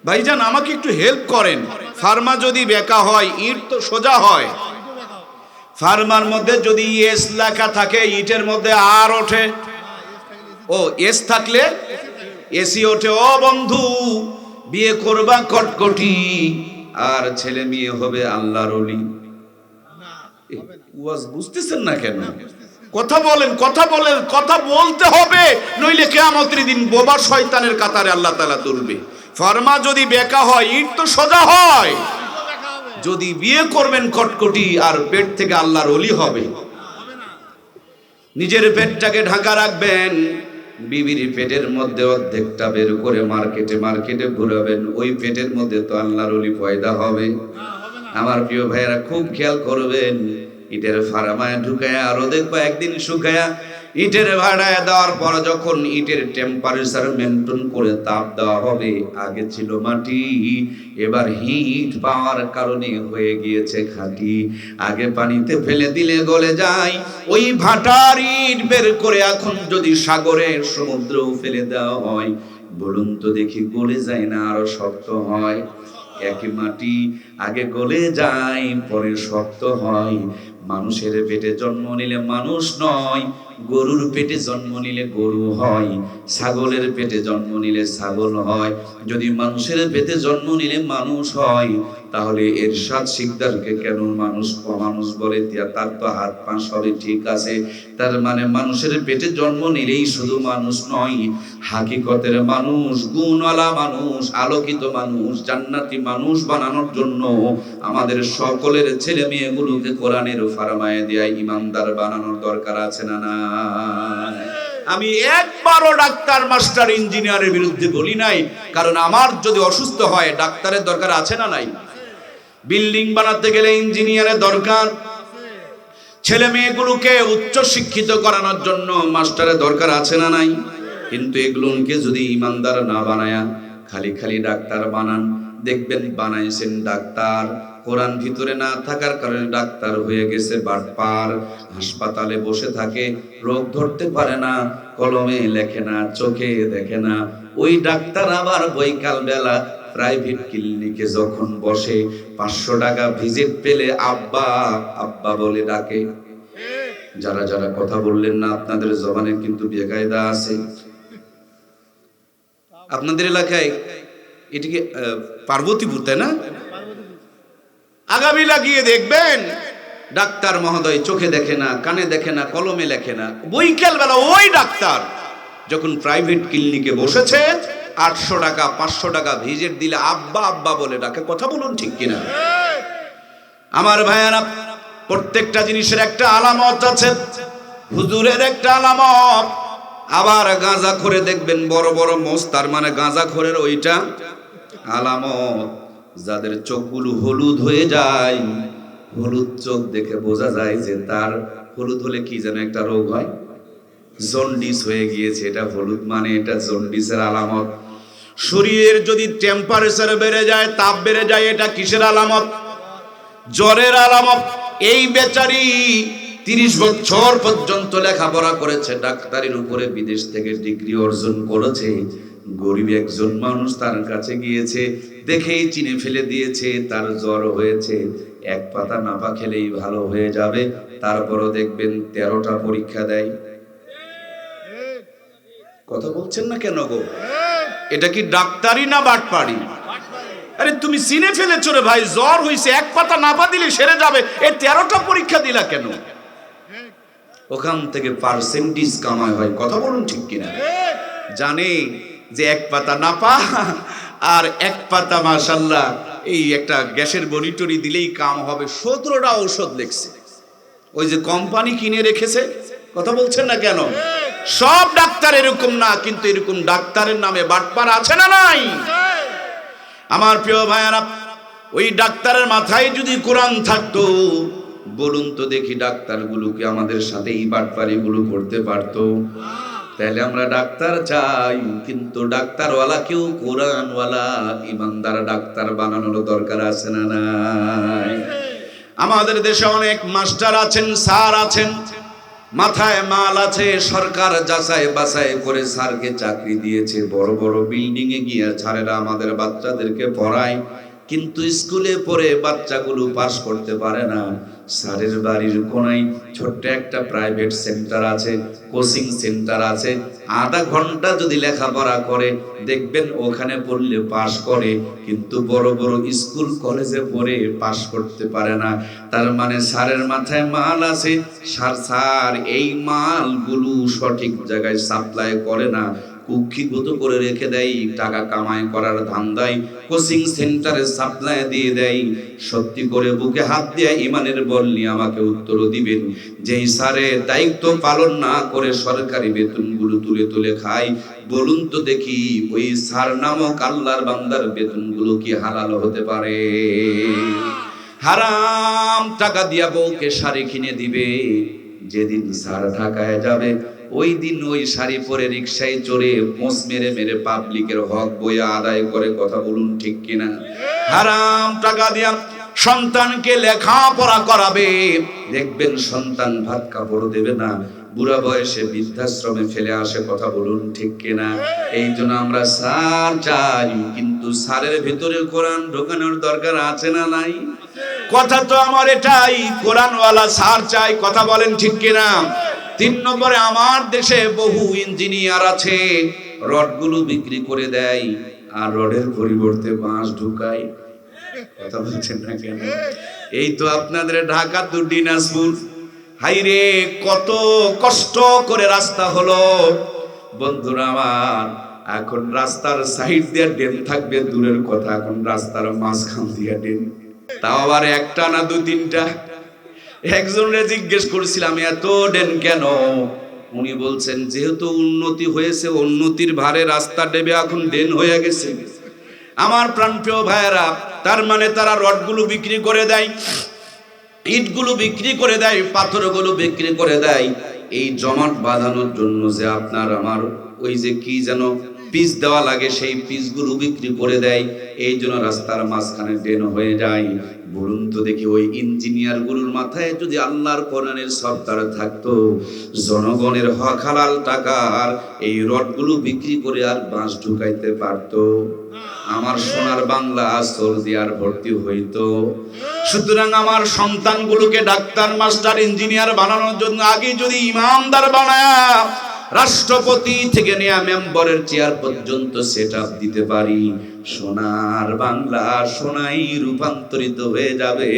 ভাইজান, আমাকে একটু হেল্প করেন। ফার্মা যদি বেঁকা হয়, ইট তো সোজা হয়। ফার্মার মধ্যে যদি এস লেখা থাকে, ইটের মধ্যে আর ওঠে। ও এস থাকলে এসি ওঠে। ও বন্ধু, বিয়ে করবা কটকটি, আর ছেলে মেয়ে হবে আল্লাহর ওলি। ওয়াজ বুঝতেছেন না কেন? কথা বলেন, কথা বলেন, কথা বলতে হবে, নইলে কিয়ামতের দিন বোবা শয়তানের কাতারে আল্লাহ তাআলা তুলবে। ফার্মা যদি বেঁকা হয়, ইট তো সোজা হয়। যদি বিয়ে করবেন কটকটি, আর পেট থেকে আল্লাহর ওলি হবে। নিজের পেটটাকে ঢাকা রাখবেন, বিবির পেটের মধ্যে অর্ধেকটা বের করে মার্কেটে মার্কেটে ঘুরাবেন, ওই পেটের মধ্যে তো আল্লাহর ওলি পয়দা হবে। আমার প্রিয় ভাইয়েরা, খুব খেয়াল করবেন। ইটের ফার্মায় ঢুকায়া আরো দেখবো একদিন শুকায়া ইটের ভাড়ায় দেওয়ার পর যখন ইটের টেম্পারেচার মেনটেন করে তাপ দেওয়া হবে, আগে ছিল মাটি, এবার হিট পাওয়ার কারণে হয়ে গিয়েছে খাঁটি। আগে পানিতে ফেলে দিলে গলে যায়, ওই ভাটার ইট বের করে এখন যদি সাগরে সমুদ্রেও ফেলে দেওয়া হয়, বলুন তো দেখি গলে যায় না আরো শক্ত হয়? একই মাটি আগে গলে যায়, পরে শক্ত হয়। মানুষের পেটে জন্ম নিলে মানুষ নয়, গরুর পেটে জন্ম নিলে গরু হয়, ছাগলের পেটে জন্ম নিলে ছাগল হয়। যদি মানুষের পেটে জন্ম নিলে মানুষ হয়, তাহলে এরশাদ শিকদারকে কেন মানুষ অমানুষ বলে? তার তো হাত পা সবই ঠিক আছে। তার মানে মানুষের পেটে জন্ম নিলেই শুধু মানুষ নয়, হাকিকতের মানুষ, গুণওয়ালা মানুষ, আলোকিত মানুষ, জান্নাতি মানুষ বানানোর জন্য আমাদের সকলের ছেলে মেয়েগুলোকে কোরআনের ফার্মায় দিয়ে ইমানদার বানানোর দরকার আছে না না? আমি একবারও ডাক্তার, মাস্টার, ইঞ্জিনিয়ারের বিরুদ্ধে বলি নাই, কারণ আমার যদি অসুস্থ হয়, ডাক্তারের দরকার আছে না নাই? বিল্ডিং বানাতে গেলে ইঞ্জিনিয়ারের দরকার, ছেলে মেয়েগুলোকে উচ্চ শিক্ষিত করানোর জন্য মাস্টারের দরকার আছে না নাই? কিন্তু এগুলোকে যদি ইমানদার না বানায়া খালি খালি ডাক্তার বানান, দেখবেন বানাইছেন ডাক্তার, কোরআন ভিতরে না থাকার কারণে ডাক্তার হয়ে গেছে বাটপার। হাসপাতালে বসে থাকে, রোগ ধরতে পারে না, কলমে লেখে না, চোখে দেখে না। ওই ডাক্তার আবার বৈকাল বেলা প্রাইভেট ক্লিনিকে যখন বসে, 500 টাকা ভিজিট পেলে আব্বা আব্বা বলে ডাকে। যারা যারা কথা বললেন না, আপনাদের জবানে কিন্তু বেকায়দা আছে। আপনাদের এলাকায় এটিকে পার্বতীপুর, তাই না? আগামী লাগিয়ে দেখবেন ডাক্তার মহোদয় চোখে দেখে না, কানে দেখে না, কলমে লেখে না। বৈকাল বেলা ওই ডাক্তার যখন প্রাইভেট ক্লিনিকে বসেছে, 800 টাকা 500 টাকা ভিজিট দিলে আব্বা আব্বা বলে ডাকে। কথা বলুন ঠিক কিনা? আমার ভাইয়ারা, প্রত্যেকটা জিনিসের একটা আলামত আছে। হুজুরের একটা আলামত, আবার গাঁজা খোরে দেখবেন বড় বড় মোষ, তার মানে গাঁজা খোরের ওইটা আলামত। যাদের চোখগুলো হলুদ হয়ে যায়, হলুদ চোখ দেখে বোঝা যায় যে তার হলুদ হলে কি যেন একটা রোগ হয়, জন্ডিস হয়ে গিয়েছে। এটা হলুদ মানে এটা জন্ডিসের আলামত। শরীরের যদি টেম্পারেচার বেড়ে যায়, তাপ বেড়ে যায়, এটা কিসের আলামত? জ্বরের আলামত। এই বেচারি 30 বছর পর্যন্ত লেখাপড়া করেছে, ডাক্তারের উপরে বিদেশ থেকে ডিগ্রি অর্জন করেছে। গরিব একজন মানুষ তার কাছে গিয়েছে, দেখেই চিনে ফেলে দিয়েছে তার জ্বর হয়েছে, এক পাতা নাপা খেলেই ভালো হয়ে যাবে। তারপরও দেখবেন 13টা পরীক্ষা দেয়। কথা বলছেন না কেন গো? এটা কি ডাক্তারি না বাটপাড়ি? আরে তুমি চিনে ফেলেছো রে ভাই, জ্বর হইছে, এক পাতা নাপা দিলে সেরে যাবে, এই 13টা পরীক্ষা দিলা কেন? ওখান থেকে পার্সেন্টেজ কামাই হয়। কথা বলুন ঠিক কিনা? জানে যে এক পাতা নাপা আর এক পাতা মাশাআল্লাহ এই একটা গ্যাসের বড়িটরি দিলেই কাম হবে। 17টা ঔষধ লেখছে, ওই যে কোম্পানি কিনে রেখেছে। কথা বলছেন না কেন? সব ডাক্তার এরকম না, কিন্তু এরকম ডাক্তারের নামে বাটপার আছে না নাই? আমার প্রিয় ভাইয়ারা, ওই ডাক্তারের মাথায় যদি কোরআন থাকতো, বলুন তো দেখি ডাক্তারগুলো কি আমাদের সাথে এই বাটপারিগুলো করতে পারতো? তাহলে আমরা ডাক্তার চাই, কিন্তু ডাক্তারওয়ালা কেউ কোরআনওয়ালা ইমানদার ডাক্তার বানানোর দরকার আছে না নাই? আমাদের দেশে অনেক মাস্টার আছেন, স্যার আছেন, মাথায় মাল আছে, সরকার যাচাই বাছাই করে স্যারকে চাকরি দিয়েছে, বড় বড় বিল্ডিং এ গিয়ে স্যারেরা আমাদের বাচ্চাদেরকে পড়ায়, কিন্তু স্কুলে পড়ে বাচ্চাগুলো পাস করতে পারে না। স্যারের বাড়ির কোনায় ছোট্ট একটা প্রাইভেট সেন্টার আছে, কোচিং সেন্টার আছে, আধা ঘন্টা যদি লেখাপড়া করে দেখবেন ওখানে পড়লে পাস করে, কিন্তু বড় বড় স্কুল কলেজে পড়ে পাস করতে পারে না। তার মানে স্যারের মাথায় মাল আছে, স্যার এই মালগুলো সঠিক জায়গায় সাপ্লাই করে না, কুক্ষিগত করে রেখে দেয়, টাকা কামাই করার ধান্দায় কোচিং সেন্টারে সাপ্লাই দিয়ে দেয়। সত্যি করে বুকে হাত দিয়ে ইমানের বল নিয়ে আমাকে উত্তর দিবেন, যেই স্যারের দায়িত্ব পালন না করে সরকারি বেতনগুলো তুলে তুলে খায়, বলুন তো দেখি ওই স্যার নামক আল্লাহর বান্দার বেতনগুলো কি হালাল হতে পারে? হারাম টাকা দিয়া বউকে শাড়ি কিনে দিবে, যেদিন স্যার ঢাকায় যাবে ওই দিন ওই শাড়ি পরে রিকশায় চড়ে পোঁছ মেরে মেরে পাবলিকের হক বইয়া আদায় করে। কথা বলুন ঠিক কিনা? হারাম টাকা দিয়া সন্তানকে লেখাপড়া করাবে, দেখবেন সন্তান ভাত কাপড় দেবে না, বুড়া বয়সে বৃদ্ধাশ্রমে ফেলে আসে। কথা বলুন ঠিক কিনা? এই জন্য আমরা স্যার চাই, কিন্তু স্যারের ভিতরে কোরআন ঢোকানোর দরকার আছে না নাই? কথা তো আমার এটাই, কোরআনওয়ালা স্যার চাই। কথা বলেন ঠিক কিনা? 3 নম্বরে, আমার দেশে বহু ইঞ্জিনিয়ার আছে, রডগুলো বিক্রি করে দেয় আর রডের পরিবর্তে বাঁশ ঢুকায়। কথা বলছেন না কেন? এই তো আপনাদের ঢাকা টু দিনাজপুর, হাইরে কত কষ্ট করে রাস্তা হলো বন্ধুরা আমার। এখন রাস্তার সাইড দিয়ে ড্রেন থাকবে দূরের কথা, এখন রাস্তার মাঝখান দিয়ে ড্রেন, তাও আবার একটা না 2-3টা। একজনরে জিজ্ঞেস করেছিলাম এত ড্রেন কেন? উনি বলছেন যেহেতু উন্নতি হয়েছে, উন্নতির ভারে রাস্তা ডেবে এখন ড্রেন হয়ে গেছে। আমার প্রাণপ্রিয় ভাইয়েরা, তার মানে তারা রডগুলো বিক্রি করে দেয়, ইটগুলো বিক্রি করে দেয়, পাথরগুলো বিক্রি করে দেয়, এই জমাট বাঁধানোর জন্য যে আপনার আমার ওই যে কি যেন পিচ দেওয়া লাগে, সেই পিচগুলো বিক্রি করে দেয়। এই জন্য রাস্তার মাঝখানে ড্রেন হয়ে যায়। বলুন তো দেখি ওই ইঞ্জিনিয়ার গুলোর মাথায় যদি আল্লাহর কোরআনের সরদার থাকতো, জনগণের হক হালাল টাকার এই রডগুলো বিক্রি করে আর বাঁশ ঢুকাইতে পারতো? আমার সোনার বাংলা সৌদি আর ভর্তি হইতো। সুতরাং আমার সন্তানগুলোকে ডাক্তার, মাস্টার, ইঞ্জিনিয়ার বানানোর জন্য আগে যদি ইমানদার বানায়া রাষ্ট্রপতি থেকে নিয়ে মেম্বারের চেয়ার পর্যন্ত সেটআপ দিতে পারি, সোনার বাংলা সোনাই রূপান্তরিত হয়ে যাবে।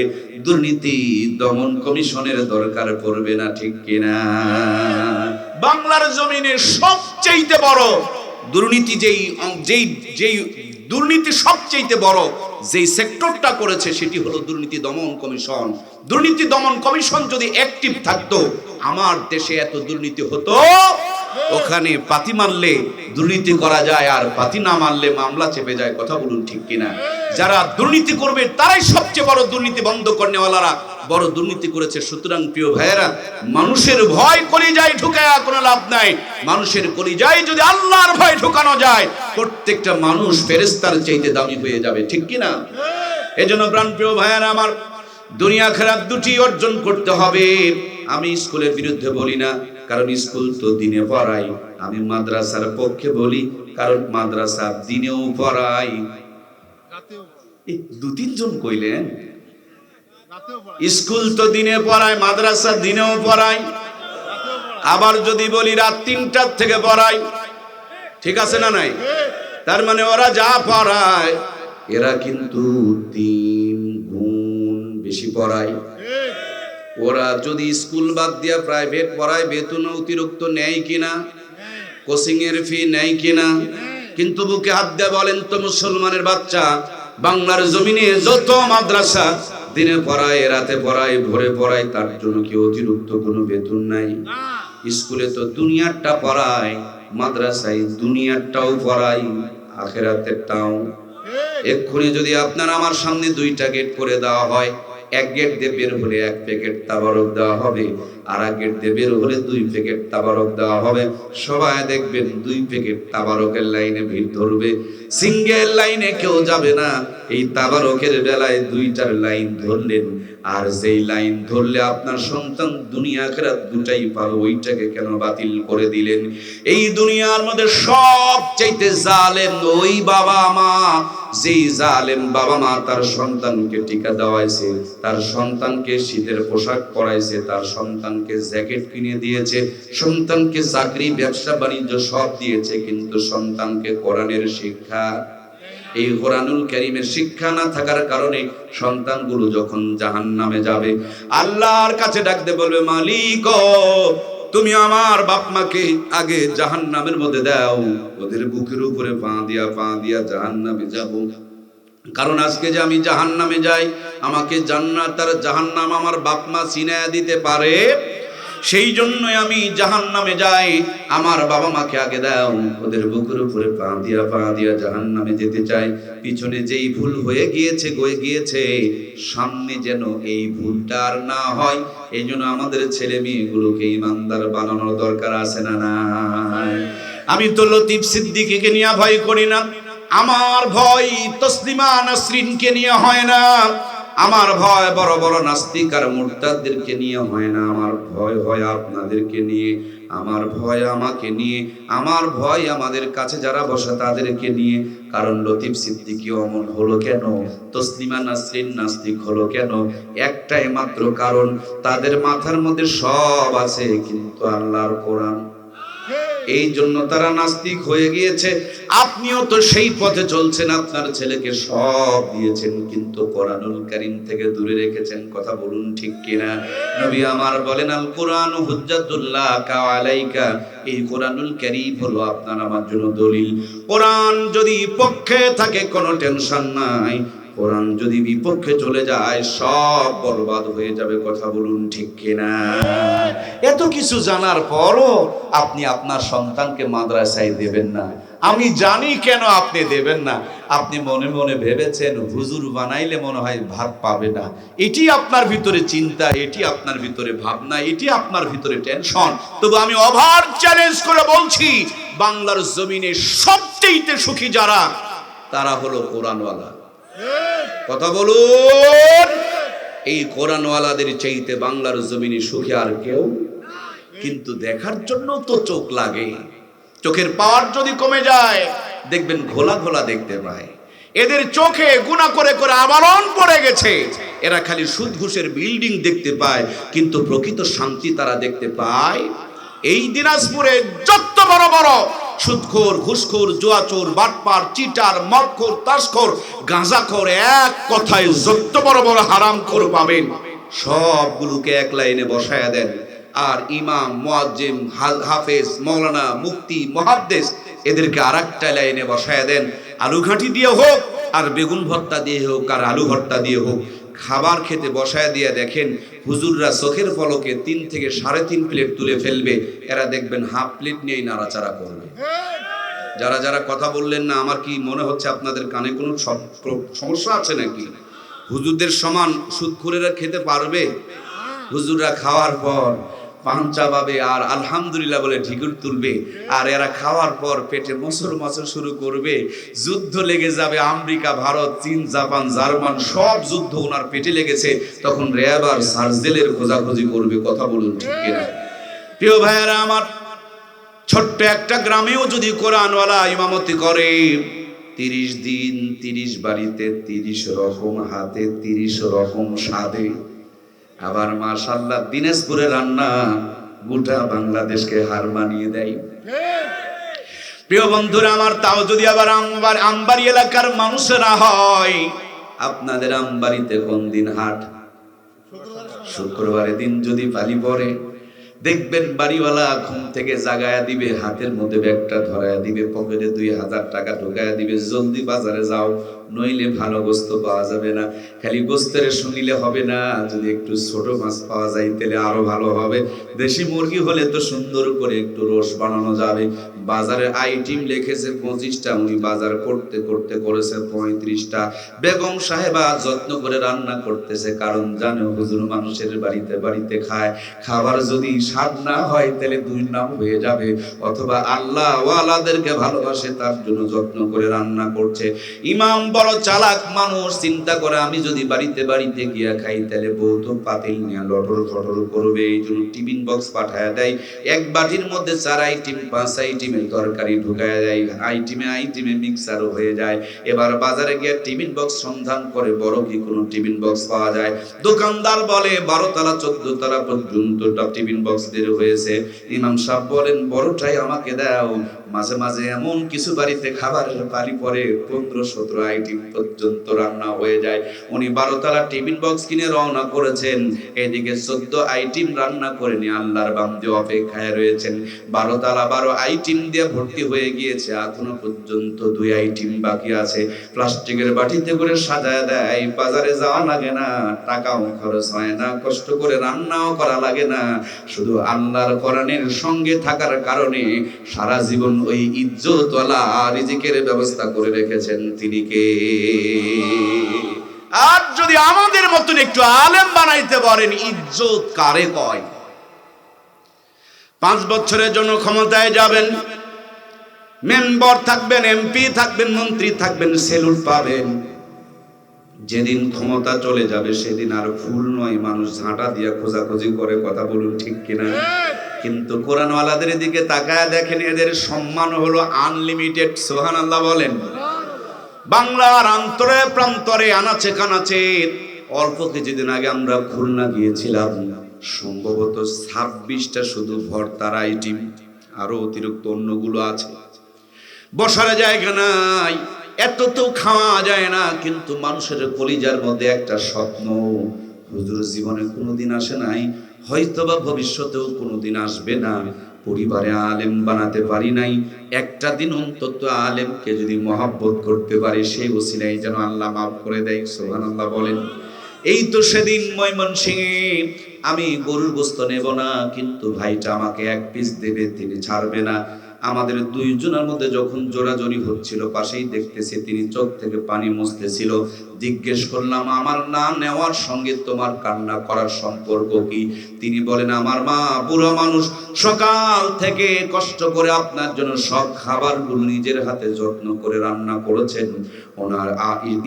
দুর্নীতি দমন কমিশনের দরকার পড়বে না, ঠিক কিনা? বাংলার জমিনে সবচেয়ে বড় দুর্নীতি যেই দুর্নীতি সবচেয়ে বড় যেই সেক্টরটা করেছে সেটি হলো দুর্নীতি দমন কমিশন। দুর্নীতি দমন কমিশন যদি অ্যাক্টিভ থাকতো, আমার দেশে এত দুর্নীতি হতো। ওখানে পাতি মারলে দুর্নীতি করা যায়, আর পাতি না মারলে মামলা চেপে যায়। কথা বলুন ঠিক কিনা? যারা দুর্নীতি করবে তারাই সবচেয়ে বড় দুর্নীতি বন্ধ করনেওয়ালারা। বড় দুর্নীতি করেছে। সুতরাং প্রিয় ভাইয়েরা, মানুষের ভয় কলিজায় ঢুকায়া কোনো লাভ নাই। মানুষের কলিজায় যদি আল্লাহর ভয় ঢুকানো যায়, প্রত্যেকটা মানুষ ফেরেশতার চাইতে দামি হয়ে যাবে, ঠিক কি না? এজন্য প্রাণপ্রিয় ভাইয়েরা আমার, দুনিয়া আখিরাত দুটি অর্জন করতে হবে। আমি স্কুলের বিরুদ্ধে বলি না, কারণ স্কুল তো দিনে পড়াই। আমি মাদ্রাসার পক্ষে বলি, কারণ মাদ্রাসা দিনেও পড়াই। দু তিনজন কইলেন, স্কুল তো দিনে পড়ায়, মাদ্রাসা দিনেও পড়ায়। আবার যদি বলি রাত ৩টার থেকে পড়াই, ঠিক আছে না নাই? তার মানে ওরা যা পড়ায় এরা কিন্তু ৩ গুণ বেশি পড়ায়। ওরা যদি স্কুল বাদ দিয়া প্রাইভেট পড়ায়, বেতন অতিরিক্ত নেয় কিনা, কোচিং এর ফি নেয় কিনা? কিন্তু বুকে হাত দিয়ে বলেন তো মুসলমানের বাচ্চা, বাংলার জমিনে যত মাদ্রাসা দিনে পড়ায়, রাতে পড়ায়, ভোরে পড়ায়, তার জন্য কি অতিরিক্ত কোনো বেতন নাই? স্কুলে তো দুনিয়ারটা পড়ায়, মাদ্রাসায় দুনিয়ারটাও পড়ায়, আখিরাতেরটাও। এক্ষুনি যদি আপনার আমার সামনে 2টা গেট করে দেওয়া হয়, এক গেট দিয়ে বের হলে 1 প্যাকেট তাবারক দেওয়া হবে, আর এক গেট দিয়ে বের হলে 2 প্যাকেট তাবারক দেওয়া হবে। সবাই দেখবেন 2 প্যাকেট তাবারকের লাইনে ভিড় ধরবে, সিঙ্গেল লাইনে কেউ যাবে না। এই তাবারকের বেলায় 2টার লাইন ধরলেন, আর যেই লাইন ধরলে আপনার সন্তান দুনিয়া আখিরাত দুটাই পাবে, ওইটাকে কেন বাতিল করে দিলেন? এই দুনিয়ার মধ্যে সবচাইতে জালেম ওই বাবা মা, যেই জালেম বাবা মা তার সন্তানকে টিকা দেওয়াইছে, তার সন্তানকে শীতের পোশাক পরাইছে, তার সন্তানকে জ্যাকেট কিনে দিয়েছে, সন্তানকে চাকরি ব্যবসা বাণিজ্য সব দিয়েছে, কিন্তু সন্তানকে কোরআনের শিক্ষা, এই কোরআনুল কারীমের শিক্ষা না থাকার কারণে সন্তানগুলো যখন জাহান্নামে যাবে, আল্লাহর কাছে ডাকতে বলবে, মালিক তুমি আমার বাপ মাকে আগে জাহান্নামের মধ্যে দাও, ওদের বুকের উপরে পা দিয়া জাহান্নামে যাব। কারণ আজকে যে আমি জাহান্নামে যাই, আমাকে জান্নাত আর জাহান্নাম আমার বাপ মা চিনায়া দিতে পারে, সেই জন্যই আমি জাহান্নামে যাই। আমার বাবা মাকে আগে দাও, ওদের বুকের উপরে পা দিয়া জাহান্নামে যেতে চাই। পিছনে যেই ভুল হয়ে গিয়েছে, সামনে যেন এই ভুলটা আর না হয়। এই জন্য আমাদের ছেলে মেয়েগুলোকে ইমানদার বানানোর দরকার আছে না নাই? আমি তো লতিফ সিদ্দিকীকে নিয়ে ভয় করি না, আমার ভয় তসলিমা নাসরিনকে নিয়ে হয় না, আমার ভয় বড় বড় নাস্তিক আর মুরতাদদেরকে নিয়ে হয় না, আমার ভয় হয় আপনাদেরকে নিয়ে, আমার ভয় আমাকে নিয়ে, আমার ভয় আমাদের কাছে যারা বসা তাদেরকে নিয়ে। কারণ লতিফ সিদ্দিকী অমন হলো কেন, তসলিমা নাসরিন নাস্তিক হলো কেন? একটাই মাত্র কারণ, তাদের মাথার মধ্যে সব আছে কিন্তু আল্লাহর কোরআন, এই জন্য তারা নাস্তিক হয়ে গিয়েছে। আপনিও তো সেই পথে চলছেন, আপনার ছেলেকে সব দিয়েছেন কিন্তু কোরআনুল কারীম থেকে দূরে রেখেছেন। কথা বলুন ঠিক কিনা? নবী আমার বলেন, আল কোরআনু হুজ্জাতুল্লাহ আলাইকা, এই কোরআনুল কারীম হলো আপনার আমার জন্য দলিল। কোরআন যদি পক্ষে থাকে কোনো টেনশন নাই, কোরআন যদি বিপক্ষে চলে যায় সব বরবাদ হয়ে যাবে। কথা বলুন ঠিক কিনা? এত কিছু জানার পরও আপনি আপনার সন্তানকে মাদ্রাসায় দেবেন না। আমি জানি কেন আপনি দেবেন না। আপনি মনে মনে ভেবেছেন হুজুর বানাইলে মনে হয় ভাত পাবে না, এটি আপনার ভিতরে চিন্তা, এটি আপনার ভিতরে ভাবনা, এটি আপনার ভিতরে টেনশন। তবু আমি ওভার চ্যালেঞ্জ করে বলছি, বাংলার জমিনে সবচেয়ে সুখী যারা, তারা হলো কোরআনওয়ালা। কথা বলুন, এই কোরআনওয়ালাদের চাইতে বাংলার জমিনে সুখী আর কেউ। কিন্তু দেখার জন্য তো চোখ লাগে, চোখের পাওয়ার যদি কমে যায় দেখবেন ঘোলা ঘোলা দেখতে পায়। এদের চোখে গুনাহ করে করে আবরণ পড়ে গেছে, এরা খালি সুদ ঘুষের বিল্ডিং দেখতে পায়, কিন্তু প্রকৃত শান্তি তারা দেখতে পায়। এই দিনাজপুরে যত বড় বড় সুদখোর, ঘুষখোর, জুয়াচোর, বাটপার, চিটার, মদখোর, তাসখোর, গাঁজাখোর, এক কথায় যত বড় বড় হারামখোর পাবেন সবগুলোকে এক লাইনে বসায়া দেন। আর ইমাম, মুয়াজ্জিম, হাফেজ, মাওলানা, মুফতি, মুহাদ্দিস এদেরকে আরেকটা লাইনে বসায়া দেন। আলু ঘাঁটি দিয়ে হোক আর বেগুন ভর্তা দিয়ে হোক আর আলু ভর্তা দিয়ে হোক, খাবার খেতে বসায় দিয়ে দেখেন হুজুররা চোখের পলকে 3 থেকে 3.5 প্লেট তুলে ফেলবে, এরা দেখবেন হাফ প্লেট নিয়েই নাড়াচাড়া করবে। যারা যারা কথা বললেন না, আমার কি মনে হচ্ছে আপনাদের কানে কোনো সমস্যা আছে নাকি? হুজুরদের সমান সুদখোরেরা খেতে পারবে? হুজুররা খাওয়ার পর পাঞ্চা পাবে আর আলহামদুলিল্লাহ বলে ঢিকুর তুলবে, আর এরা খাওয়ার পর পেটে মসর মসর শুরু করবে। যুদ্ধ লেগে যাবে, আমেরিকা, ভারত, চীন, জাপান, জার্মান সব যুদ্ধ ওনার পেটে লেগেছে। তখন র্যাব আর সার্জেলের খোঁজাখুঁজি করবে। কথা বলুন ঠিক কিনা? প্রিয় ভাইয়েরা আমার, ছোট্ট একটা গ্রামেও যদি কোরআনওয়ালা ইমামতি করে, 30 দিন 30 বাড়িতে 30 রকম হাতে 30 রকম স্বাদে, আবার মাশাআল্লাহ দিনাজপুরে রান্না গোটা বাংলাদেশকে হার মানিয়ে দেয়। প্রিয় বন্ধুরা আমার, তাও যদি আবার আমবাড়ি এলাকার মানুষেরা হয়, আপনাদের আমবাড়িতে কোন দিন হাট? শুক্রবারের দিন যদি পালি পড়ে, দেখবেন বাড়িওয়ালা ঘুম থেকে জাগায়া দিবে, হাতের মধ্যে ব্যাগটা ধরায়া দিবে, পকেটে 2000 টাকা ঢোকায়া দিবে, জলদি বাজারে যাও, নইলে ভালো গোস্ত পাওয়া যাবে না। খালি গোস্তের শুনিলে হবে না, যদি একটু ছোট মাছ পাওয়া যায় তাহলে আরো ভালো হবে। দেশি মুরগি হলে তো সুন্দর করে একটু রোস্ট বানানো যাবে। বাজারে আইটেম লিখেছে 25টা, উনি বাজার করতে করতে করেছে 35টা। বেগম সাহেবা যত্ন করে রান্না করতেছে, কারণ জানে হুজুর মানুষের বাড়িতে বাড়িতে খায়, খাবার যদি স্বাদ না হয় তাহলে দুই নাম হয়ে যাবে। অথবা আল্লাহ ওয়ালাদেরকে ভালোবাসে, তার জন্য যত্ন করে রান্না করছে। ইমাম বড় চালাক মানুষ, চিন্তা করে আমি যদি বাড়িতে বাড়িতে গিয়া খাই তাহলে বউ তো পাতিল নিয়ে লটর ফটর করবে, এই জন্য টিফিন বক্স পাঠায় দেয়। এক বাটির মধ্যে 4 আইটেম 5 আইটেমের তরকারি ঢুকায় দেয়, আইটেমে মিক্সারও হয়ে যায়। এবার বাজারে গিয়ে টিফিন বক্স সন্ধান করে, বড় কি কোনো টিফিন বক্স পাওয়া যায়? দোকানদার বলে 12 তলা 14 তলা পর্যন্ত টিফিন বক্স বের হয়েছে। ইমাম সাহেব বলেন বড়টাই আমাকে দাও। মাঝে মাঝে এমন কিছু বাড়িতে খাবারের পালি পরে 15-17 আইটেম পর্যন্ত রান্না হয়ে যায়। উনি 12 তলা টিফিন বক্স কিনে রওনা করেছেন, এদিকে 14 আইটেম রান্না করে নিয়ে আল্লাহর বান্দে অপেক্ষায় রয়েছেন। 12 তলা 12 আইটেম দিয়ে ভর্তি হয়ে গিয়েছে, এখনো পর্যন্ত 2 আইটেম বাকি আছে। প্লাস্টিকের বাটিতে করে সাজায় দেয়, বাজারে যাওয়া লাগে না, টাকাও খরচ হয় না, কষ্ট করে রান্নাও করা লাগে না। শুধু আল্লাহর কোরআনের সঙ্গে থাকার কারণে সারা জীবন ওই ইজ্জতওয়ালা রিজিকের ব্যবস্থা করে রেখেছেন। তিনি কে? আর যদি আমাদের মতন একটু আলেম বানাইতে পারেন, ইজ্জত কারে কয়? 5 বছরের জন্য ক্ষমতায় যাবেন, মেম্বার থাকবেন, এমপি থাকবেন, মন্ত্রী থাকবেন, সেলুট পাবেন। যেদিন ক্ষমতা চলে যাবে সেদিন আর ফুল নয়, মানুষ ঝাঁটা দিয়া খোঁজাখুঁজি করে। কথা বলুন ঠিক কিনা? কিন্তু কোরআনওয়ালাদের দিকে তাকায় দেখেন, এদের সম্মান হলো আনলিমিটেড। সুবহানাল্লাহ বলেন। বাংলার অন্তরে প্রান্তরে আনাচে কানাচে, অল্প কিছুদিন আগে আমরা খুলনা গিয়েছিলাম, সম্ভবত 26টা শুধু ভর্তার আইটেম, আরো অতিরিক্ত অন্যগুলো আছে। বসার জায়গা নাই, এত তো খাওয়া যায় না। কিন্তু মানুষের কলিজার মধ্যে একটা স্বপ্ন, হুজুর জীবনে কোনোদিন আসে নাই, হয়তোবা ভবিষ্যতেও কোনোদিন আসবে না। পরিবারে আলেম বানাতে পারি নাই, একটা দিন অন্তত আলেমকে যদি মহব্বত করতে পারি, সেই ওসিলায় যেন আল্লাহ মাফ করে দেয়। সুবহানাল্লাহ বলেন। এই তো সেদিন ময়মনসিংহে আমি গরুর গোশত নেব না, কিন্তু ভাইটা আমাকে 1 পিস দেবে, তিনি ছাড়বে না। আমাদের 2 জনের মধ্যে যখন জোরাজোরি হচ্ছিল, পাশেই দেখতেছি তিনি চোখ থেকে পানি মুছতেছিল। জিজ্ঞেস করলাম, আমার না নেওয়ার সঙ্গে তোমার কান্না করার সম্পর্ক কি? তিনি বলেন, আমার মা বুড়ো মানুষ, সকাল থেকে কষ্ট করে আপনার জন্য সব খাবারগুলো নিজের হাতে যত্ন করে রান্না করেছেন। ওনার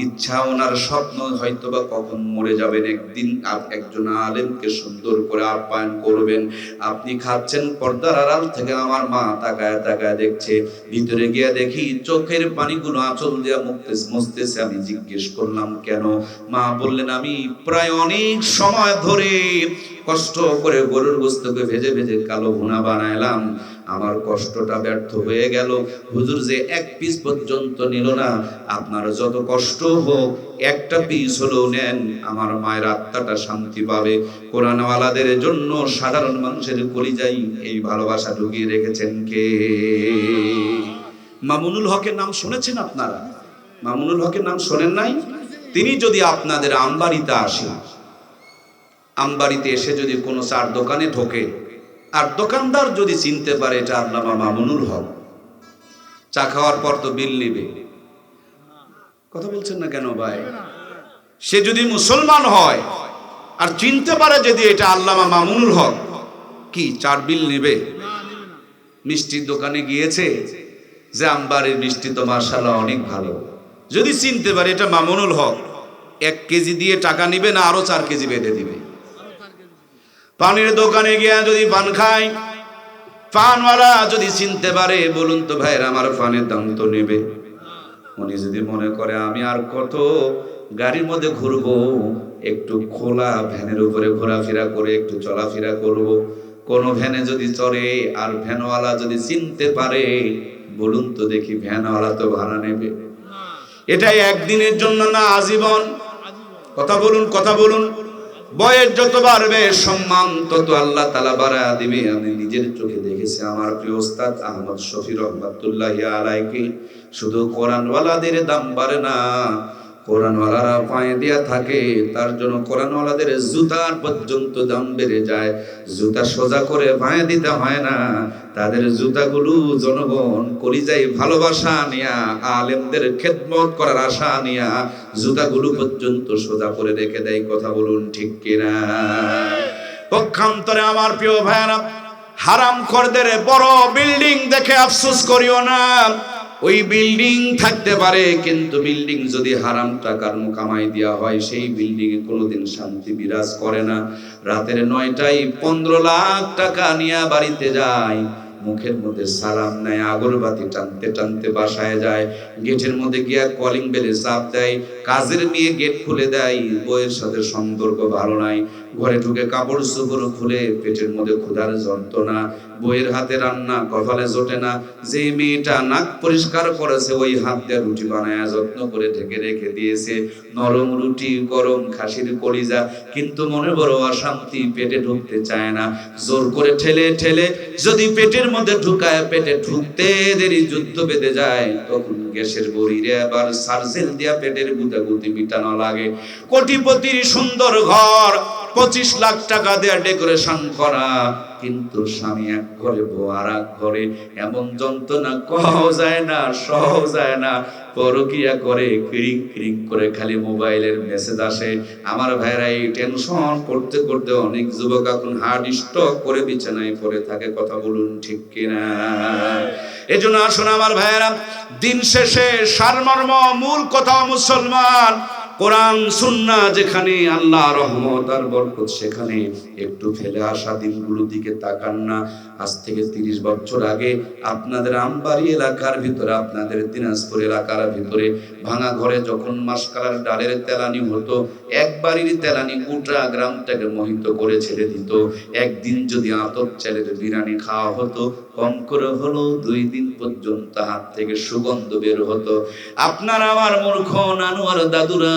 ইচ্ছা, ওনার স্বপ্ন হয়তোবা কখন মরে যাবেন, একদিন একজন আলেমকে সুন্দর করে আপ্যায়ন করবেন। আপনি খাচ্ছেন, পর্দার আড়াল থেকে আমার মা তাকায় তাকায় দেখছে। ভিতরে গিয়ে দেখি চোখের পানিগুলো আঁচল দিয়ে মুছতেছে। আমি জিজ্ঞেস করলাম, কেন? মা বললেন, আমি প্রায় অনেক সময় ধরে কষ্ট করে গরুর গোশতকে ভেজে ভেজে কালো ভুনা বানাইলাম, আমার কষ্টটা ব্যর্থ হয়ে গেল। হুজুর যে 1 পিস পর্যন্ত নিল না, আপনার যত কষ্ট হোক 1টা পিস হলেও নেন, আমার মায়ের আত্মাটা শান্তি পাবে। কোরআনওয়ালাদের জন্য সাধারণ মানুষের কলিজায় এই ভালোবাসা ঢুকিয়ে রেখেছেন কে? মামুনুল হকের নাম শুনেছেন আপনারা? মামুনুল হকের নাম শোনেন নাই? তিনি যদি আপনাদের আমবাড়িতে আসেন, আমবাড়িতে এসে যদি কোনো চার দোকানে ঢোকে, আর দোকানদার যদি চিনতে পারে এটা আল্লামা মামুনুল হক, চা খাওয়ার পর তো বিল নিবে। কথা বলছেন না কেন ভাই? সে যদি মুসলমান হয় আর চিনতে পারে যদি এটা আল্লামা মামুনুল হক, কি 4 বিল নেবে? মিষ্টির দোকানে গিয়েছে যে আমবাড়ির মিষ্টি তো মাশাআল্লাহ অনেক ভালো, যদি চিনতে পারে এটা মামুনুল হক, 1 কেজি দিয়ে টাকা নিবে না আরো 4 কেজি বেঁধে দিবে? পানির দোকানে গিয়া যদি পান খায়, পানওয়ালা যদি চিনতে পারে, বলুন তো ভাইরা আমার পানের দাম তো নেবে? উনি যদি মনে করে আমি আর কত গাড়ির মধ্যে ঘুরবো, একটু খোলা ভ্যানের উপরে ঘোরাফেরা করে একটু চলাফেরা করব, কোন ভ্যানে যদি চড়ে আর ভ্যানওয়ালা যদি চিনতে পারে, বলুন তো দেখি ভ্যানওয়ালা তো ভাড়া নেবে? এটাই একদিনের জন্য না আজীবন? কথা বলুন, কথা বলুন। বয়স যত বাড়বে সম্মান তত আল্লাহ তাআলা বাড়ায়া দিবে। আমি নিজের চোখে দেখেছি আমার প্রিয় ওস্তাদ আহমদ শফি রহমাতুল্লাহি আলাইহি, শুধু কোরআনওয়ালাদের দাম বাড়ে না, কোরআনওয়ালারা পায়ে দেয়া থাকে, তার জন্য কোরআনওয়ালাদের জুতার পর্যন্ত দাম বেড়ে যায়। জুতা সোজা করে পায়ে দিতে হয় না, তাদের জুতাগুলো জনগণ কলিজায় ভালোবাসা নিয়া, আলেমদের খেদমত করার আশা নিয়া জুতাগুলো পর্যন্ত সোজা করে রেখে দেয়। কথা বলুন ঠিক কিনা? পক্ষান্তরে আমার প্রিয় ভাইরা, হারাম খোরদের বড় বিল্ডিং দেখে আফসোস করিও না। ওই বিল্ডিং থাকতে পারে, কিন্তু বিল্ডিং যদি হারাম টাকার কামাই দেওয়া হয়, সেই বিল্ডিং এ কোনোদিন শান্তি বিরাজ করে না। রাতের 9টায় 15 লাখ টাকা নিয়ে বাড়িতে যায়, মুখের মধ্যে সালাম নেয়, আগরবাতি টানতে টানতে বাসায় যায়, গেটের মধ্যে গিয়া কলিং বেলে চাপ দেয়, কাজের মেয়ে গেট খুলে দেয়, বইয়ের সাথে সম্পর্ক ভালো নাই, ঘরে ঢুকে কাপড় চোপড় খুলে, পেটের মধ্যে ক্ষুধার যন্ত্রণা, বইয়ের হাতে রান্না কপালে জোটে না, যে মেয়েটা নাক পরিষ্কার করেছে ওই হাত দিয়ে রুটি বানায় যত্ন করে ঢেকে রেখে দিয়েছে, নরম রুটি, গরম খাসির কলিজা, কিন্তু মনে বড় অশান্তি, পেটে ঢুকতে চায় না, জোর করে ঠেলে ঠেলে যদি পেটের মধ্যে ঢুকায়, পেটে ঢুকতে দেরি যুদ্ধ বেঁধে যায়, তখন গ্যাসের বড়িরে আবার সার্জেল দিয়া পেটের গুতাগুতি মিটানো লাগে। কোটিপতির সুন্দর ঘর, 25 লাখ টাকা দিয়ে ডেকোরেশন করা, কিন্তু স্বামী এক ঘরে, বউ আর এক ঘরে, এমন যন্ত্রণা কও যায় না, সহ যায় না, পরকিয়া করে, ক্রিং ক্রিং করে খালি মোবাইলের মেসেজ আসে। আমার ভাইরা এই টেনশন করতে করতে অনেক যুবক এখন হার্ট স্ট্রোক করে বিছানায় পড়ে থাকে। কথা বলুন ঠিক কিনা? এজন্য আসুন আমার ভাইরা, দিন শেষে সারমর্ম মূল কথা, মুসলমান কোরআন সুন্নাহ যেখানে, আল্লাহ রহমত আর বরকত সেখানে, একটু ফেলে আসা দিনগুলোর দিকে তাকান না। আজ থেকে 30 বছর আগে আপনাদের আমবাড়ি এলাকার ভিতরে, আপনাদের দিনাজপুর এলাকার ভিতরে ভাঙা ঘরে যখন মাসকালার ডালের তেলানি হতো, এক বাড়ির তেলানি গোটা গ্রামটাকে মোহিত করে ছেড়ে দিত। একদিন যদি আতপ চালের বিরিয়ানি খাওয়া হতো, কম করে হলো 2 দিন পর্যন্ত হাত থেকে সুগন্ধ বের হতো। আপনার আমার মূর্খ নানুয়ার দাদুরা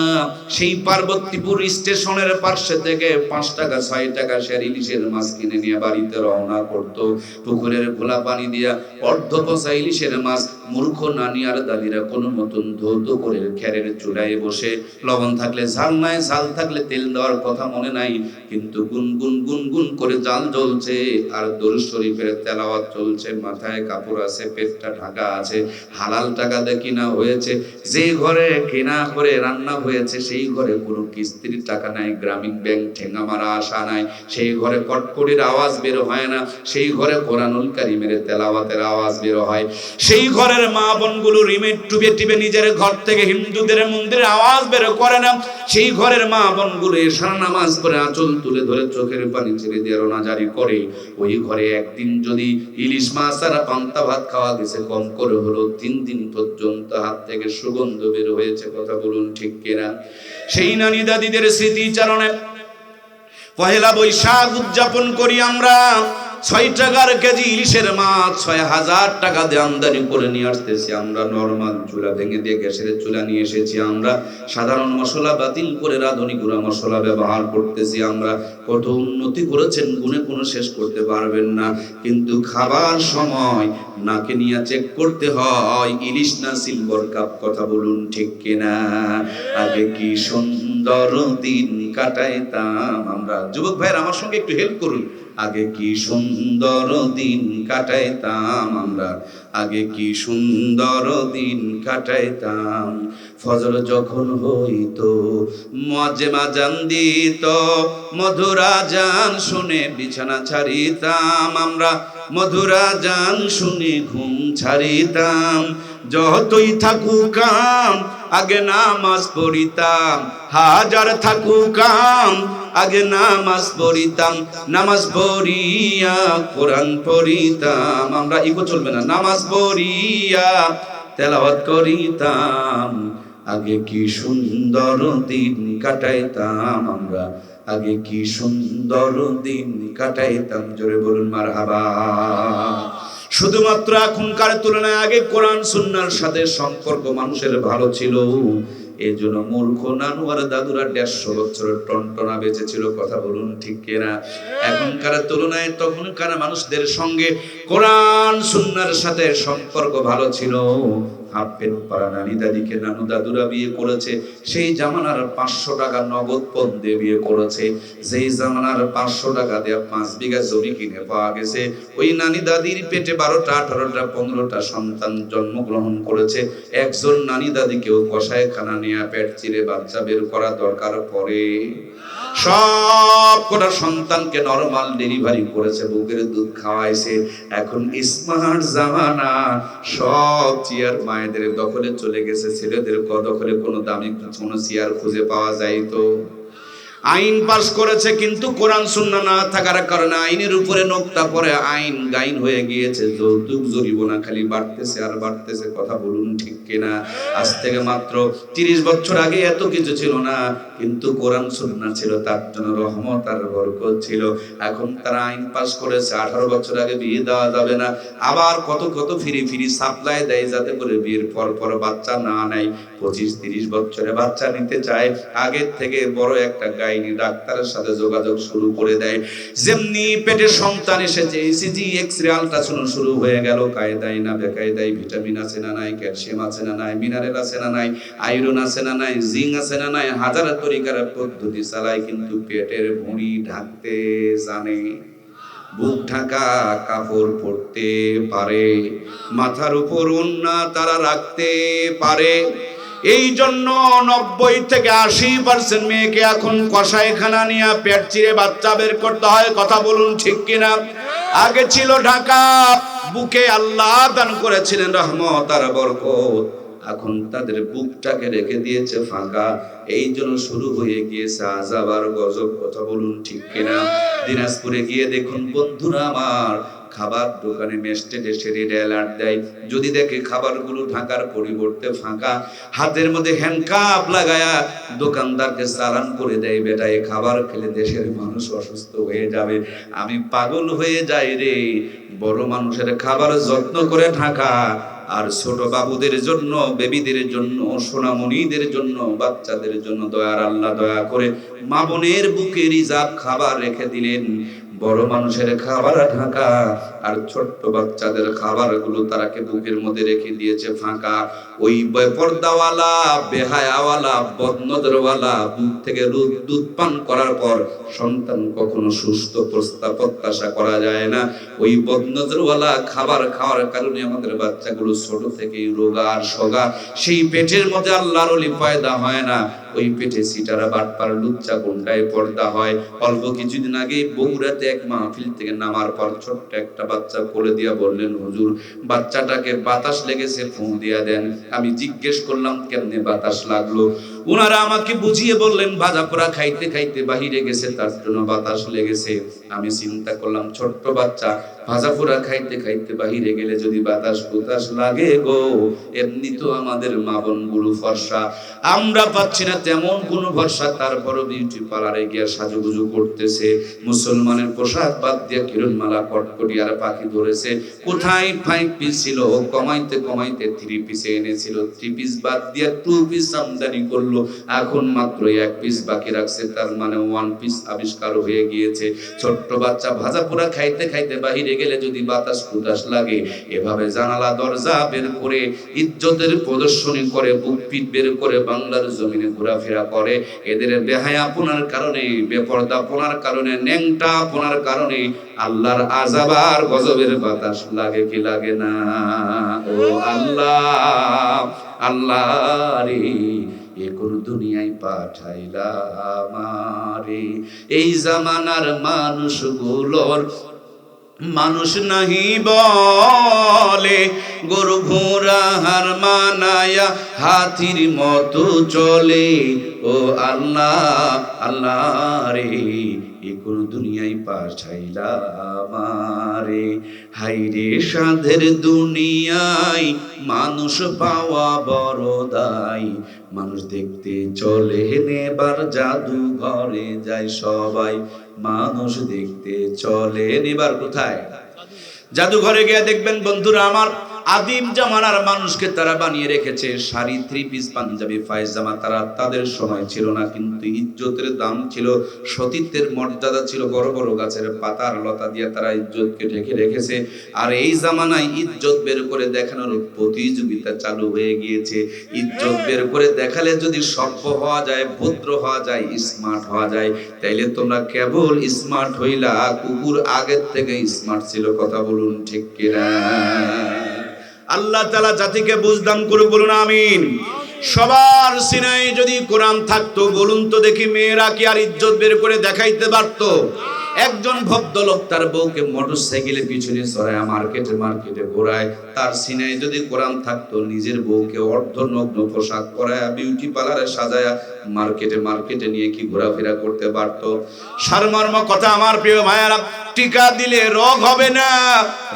সেই পার্বতীপুর স্টেশনের পাশে থেকে 5 টাকা 6 টাকা শের ইলিশের মাছ কিনে নিয়ে বাড়িতে রওনা করত। পুকুরের খোলা পানি দিয়া অর্ধ পচা ইলিশের মাছ মূর্খ নানি আর দাদিরা কোনো মতন ধৌত করে খেরের চুলায় বসে, লবণ থাকলে ঝাল নাই, ঝাল থাকলে তেল দেওয়ার কথা মনে নাই, কিন্তু গুনগুন গুনগুন করে জাল জ্বলছে আর দরুদ শরীফের তেলাওয়াত চলছে, মাথায় কাপড় আছে, পেটটা ঢাকা আছে, হালাল টাকা দিয়ে কিনা হয়েছে। যে ঘরে কিনা করে রান্না হয়েছে সেই ঘরে কোনো কিস্তির টাকা নাই, গ্রামীণ ব্যাংক ঠেঙ্গা মারা আশা নাই, সেই ঘরে কটকটির আওয়াজ বের হয় না, সেই ঘরে কোরআনুল কারীমের তেলাওয়াতের আওয়াজ বের হয়, সেই ঘরের মা বোনগুলো রিমেট টুবে টিবে নিজের ঘর থেকে হিন্দুদের মন্দিরে আওয়াজ বের করে না, সেই ঘরের মা বোনগুলো ইশারা নামাজ পড়ে আঁচল তুলে ধরে চোখের পানি ছেড়ে দিয়ে রোনাজারি করে। ওই ঘরে একদিন যদি ইলিশ মাছ আর পান্তা ভাত খাওয়া গেছে, কম করে হলো 3 দিন পর্যন্ত হাত থেকে সুগন্ধ বের হয়েছে। কথা বলুন ঠিক কিনা? সেই নানি দাদিদের স্মৃতিচারণে পহেলা বৈশাখ উদযাপন করি আমরা। 6 টাকার কেজি ইলিশের মাছ 6000 টাকা দিয়ে আমদানি করে নিয়ে আসতেছি আমরা। নরমাল চুলা ভেঙে দিয়ে গ্যাসের চুলা নিয়ে এসেছি আমরা। সাধারণ মশলা বাতিল করে রাঁধুনি গুঁড়া মশলা ব্যবহার করতেছি আমরা। কত উন্নতি করেছেন, গুণে কোনো শেষ করতে পারবেন না। কিন্তু খাবার সময় নাকে নিয়ে চেক করতে হয় ইলিশ না সিলভার কাপ। কথা বলুন ঠিক কিনা? আগে কি সুন্দর দিন কাটাইতাম আমরা। যুবক ভাইয়ের আমার সঙ্গে একটু হেল্প করুন। আগে কি সুন্দর দিন কাটাইতাম আমরা, আগে কি সুন্দর দিন কাটাইতাম। ফজর যখন হইতো মুয়াজ্জিন আযান দিত, মধুর আযান শুনে বিছানা ছাড়িতাম আমরা, মধুর আযান শুনে ঘুম ছাড়িতাম। যতই থাকুক কাম আগে নামাজ পড়িতাম, হাজার থাকুক কাম আগে নামাজ পড়িতাম, নামাজ পড়িয়া কোরআন পড়িতাম আমরা। ইগো চলবে না। নামাজ পড়িয়া তেলাওয়াত করিতাম, আগে কি সুন্দর দিন কাটাইতাম আমরা, আগে কি সুন্দর দিন কাটাইতাম। জোরে বলুন মারহাবা। শুধুমাত্র এখনকার তুলনায় আগে কোরআন সুন্নাহর সাথে সম্পর্ক মানুষের ভালো ছিল, এই জন্য মূর্খ নানু আর দাদুরা 150 বছরের টনটনা বেঁচে ছিল। কথা বলুন ঠিক কিনা? এখনকার তুলনায় তখনকার মানুষদের সঙ্গে কোরআন সুন্নাহর সাথে সম্পর্ক ভালো ছিল। হাফ প্যান্ট পরা নানি দাদিকে নানু দাদুরা বিয়ে করেছে, সেই জামানার 500 টাকা নগদ পণ দিয়ে বিয়ে করেছে। যেই জামানার 500 টাকা দিয়ে 5 বিঘা জমি কিনে পাওয়া গেছে, ওই নানি দাদির পেটে 12টা 18টা 15টা সন্তান জন্মগ্রহণ করেছে। একজন নানি দাদিকেও কসাইখানা নিয়ে পেট চিরে বাচ্চা বের করা দরকার পড়ে। সব কটা সন্তানকে নরমাল ডেলিভারি করেছে, বুকের দুধ খাওয়াইছে। এখন স্মার্ট জামানা, সব চেয়ার মায়েদের দখলে চলে গেছে, ছেলেদের দখলে কোনো দামি কোনো চেয়ার খুঁজে পাওয়া যায় তো। আইন পাস করেছে কিন্তু কোরআন সুন্নাহ না থাকার কারণে আইনের উপরে নোক্তা পড়ে আইন গাইন হয়ে গিয়েছে। যৌতুক জরিমানা খালি বাড়তেছে আর বাড়তেছে। কথা বলুন ঠিক কিনা? আজ থেকে মাত্র 30 বছর আগে এত কিছু ছিল না, কিন্তু কোরআন সুন্নাহ ছিল, তার জন্য রহমত আর বরকত ছিল। এখন তারা আইন পাস করেছে 18 বছর আগে বিয়ে দেওয়া যাবে না, আবার কত কত ফ্রি ফ্রি সাপ্লাই দেয় যাতে করে বিয়ের পর পর বাচ্চা না নেয়। 25-30 বছরে বাচ্চা নিতে চায়, আগের থেকে বড় একটা গাইনি ডাক্তারের সাথে যোগাযোগ শুরু করে দেয়। যেমনি পেটে সন্তান এসেছে, ইসিজি এক্সরে আল্ট্রাসাউন্ড শুরু হয়ে গেল। কায়দায় না বেকায়দায় ভিটামিন আছে না নাই, ক্যালসিয়াম আছে না নাই, মিনারেল আছে না নাই, আয়রন আছে না নাই, জিঙ্ক আছে না নাই, হাজার তরিকার পদ্ধতি চালায়, কিন্তু পেটের ভুঁড়ি ঢাকতে জানে। বুক ঢাকা কাপড় পরতে পারে, মাথার উপর ওড়না তারা রাখতে পারে। এই জন্য 90 থেকে 80% মেয়েকে এখন কসাইখানা নিয়ে পেট চিরে বাচ্চা বের করতে হয়। কথা বলুন ঠিক কিনা? আগে ছিল ঢাকা, বুকে আল্লাহ দান করেছিলেন রহমত আর বরকত, এখন তাদের বুকটাকে রেখে দিয়েছে ফাঁকা। এই জন্য শুরু হয়ে গিয়েছে আযাব আর গজব। কথা বলুন ঠিক কিনা? দিনাজপুরে গিয়ে দেখুন বন্ধুরা আমার, খাবার দোকানে মেস্টেডে সেরিডে অ্যালার্ট দেয়, যদি দেখে খাবারগুলো ঢাকার পরিবর্তে ফাঁকা, হাতের মধ্যে হ্যান্ডকাপ লাগায়া দোকানদারকে চালান করে দেয়, বেটা এই খাবার খেলে দেশের মানুষ অসুস্থ হয়ে যাবে। আমি পাগল হয়ে যাই রে। বড় মানুষের খাবার যত্ন করে ঢাকা, আর ছোট বাবুদের জন্য, বেবিদের জন্য, সোনামণিদের জন্য, বাচ্চাদের জন্য দয়ার আল্লাহ দয়া করে মা বোনের বুকে রিজার্ভ খাবার রেখে দিলেন। বড় মানুষের খাবার ঢাকা, আর ছোট্ট বাচ্চাদের খাবারগুলো তারাকে বুকের মধ্যে রেখে দিয়েছে ফাঁকা। ওই বেপরদাওয়ালা, বেহায়াওয়ালা, বদনজরওয়ালা বুক থেকে দুধ পান করার পর সন্তান কখনো সুস্থ প্রত্যাশা করা যায় না। ওই বদনজরওয়ালা খাবার খাওয়ার কারণে আমাদের বাচ্চাগুলো ছোট থেকেই রোগা আর সোগা। সেই পেটের মধ্যে আল্লাহর ওলি পয়দা হয় না, ওই পেটে সিটারা বাটপার লুচ্চা গুন্ডায় পর্দা হয়। অল্প কিছুদিন আগে বগুড়াতে এক মাহফিল থেকে নামার পর ছোট্ট একটা বাচ্চা কোলে দিয়া বললেন, হুজুর বাচ্চাটাকে বাতাস লেগেছে, ফু দিয়া দেন। আমি জিজ্ঞেস করলাম কেমনে বাতাস লাগলো? ওনারা আমাকে বুঝিয়ে বললেন ভাজা পোড়া খাইতে খাইতে বাহিরে গেছে, তার জন্য বাতাস লেগেছে। আমি চিন্তা করলাম ছোট্ট বাচ্চা ভাজা পোড়া খাইতে খাইতে বাহিরে গেলে যদি বাতাস বুতাস লাগে গো, এমনি তো আমাদের মা বোন গুলো ফর্সা, আমরা পাচ্ছি না তেমন কোন ভরসা, তারপরও বিউটি পার্লারে গিয়ে সাজুগুজু করতেছে। মুসলমানের পোশাক বাদ দিয়ে কিরণমালা কটকটি আর পাখি ধরেছে। কোথায় 5 পিস ছিল, কমাইতে কমাইতে 3 পিসে এনেছিল। 3 পিস বাদ দিয়ে 2 পিস আমদানি করলো। করলো, এখন মাত্র 1 পিস বাকি রাখছে, তার মানে 1 পিস আবিষ্কার হয়ে গিয়েছে। ছোট্ট বাচ্চা ভাজা পোড়া খাইতে খাইতে বাহিরে গেলে যদি বাতাস কুতাস লাগে, এভাবে জানালা দরজা বের করে ইজ্জতের প্রদর্শনী করে, বুক পিঠ বের করে বাংলার জমিনে ঘোরাফেরা করে। এদের বেহায়াপনার কারণে, বেপরদাপনার কারণে, ন্যাংটাপনার কারণে আল্লাহর আযাব আর গজবের বাতাস লাগে কি লাগে না? ও আল্লাহ, আল্লাহ রে, এ কোন দুনিয়ায় পাঠাইলা আমারে? এই জামানার মানুষগুলোর মানুষ নাহি বলে, গরু ঘোড়া হার মানায়া হাতির মতো চলে। ও আল্লাহ, আল্লাহ রে, এ কোন দুনিয়ায় পাঠাইলা আমারে? হাইরে সাধের দুনিয়ায় মানুষ পাওয়া বড় দায়। মানুষ দেখতে চলে নেবার জাদু ঘরে যায় সবাই। মানুষ দেখতে চলে নেবার কোথায়? জাদুঘরে গিয়ে দেখবেন বন্ধুরা আমার, আদিম জামানার মানুষকে তারা বানিয়ে রেখেছে শাড়ি, 3 পিস, পাঞ্জাবি, পায়জামা। তারা তাদের সময় ছিল না, কিন্তু ইজ্জতের দাম ছিল, সতীত্বের মর্যাদা ছিল। বড় বড় গাছের পাতার লতা দিয়ে তারা ইজ্জতকে ঢেকে রেখেছে। আর এই জামানায় ইজ্জত বের করে দেখানোর প্রতিযোগিতা চালু হয়ে গিয়েছে। ইজ্জত বের করে দেখালে যদি সভ্য হওয়া যায়, ভদ্র হওয়া যায়, স্মার্ট হওয়া যায়, তাইলে তোমরা কেবল স্মার্ট হইলা, কুকুর আগের থেকে স্মার্ট ছিল। কথা বলুন ঠিক কিনা? আল্লাহ তাআলা জাতিকে বুঝদান করে বলুন আমিন। সবার সিনায় যদি কোরআন থাকতো, বলুন তো দেখি, মেয়েরা কি আর ইজ্জত বের করে দেখাইতে পারতো? একজন ভদ্রলোক তার বউকে মোটরসাইকেলের পিছনে চড়ায় মার্কেটে ঘোরায়, তার সিনায় যদি কোরআন থাকতো, নিজের বউকে অর্ধনগ্ন পোশাক পরায় বিউটি পার্লারে সাজায়া মার্কেটে নিয়ে কি ঘোরাফেরা করতে পারতো? সারমর্ম কথা আমার প্রিয় ভাইয়ারা, টিকা দিলে রোগ হবে না,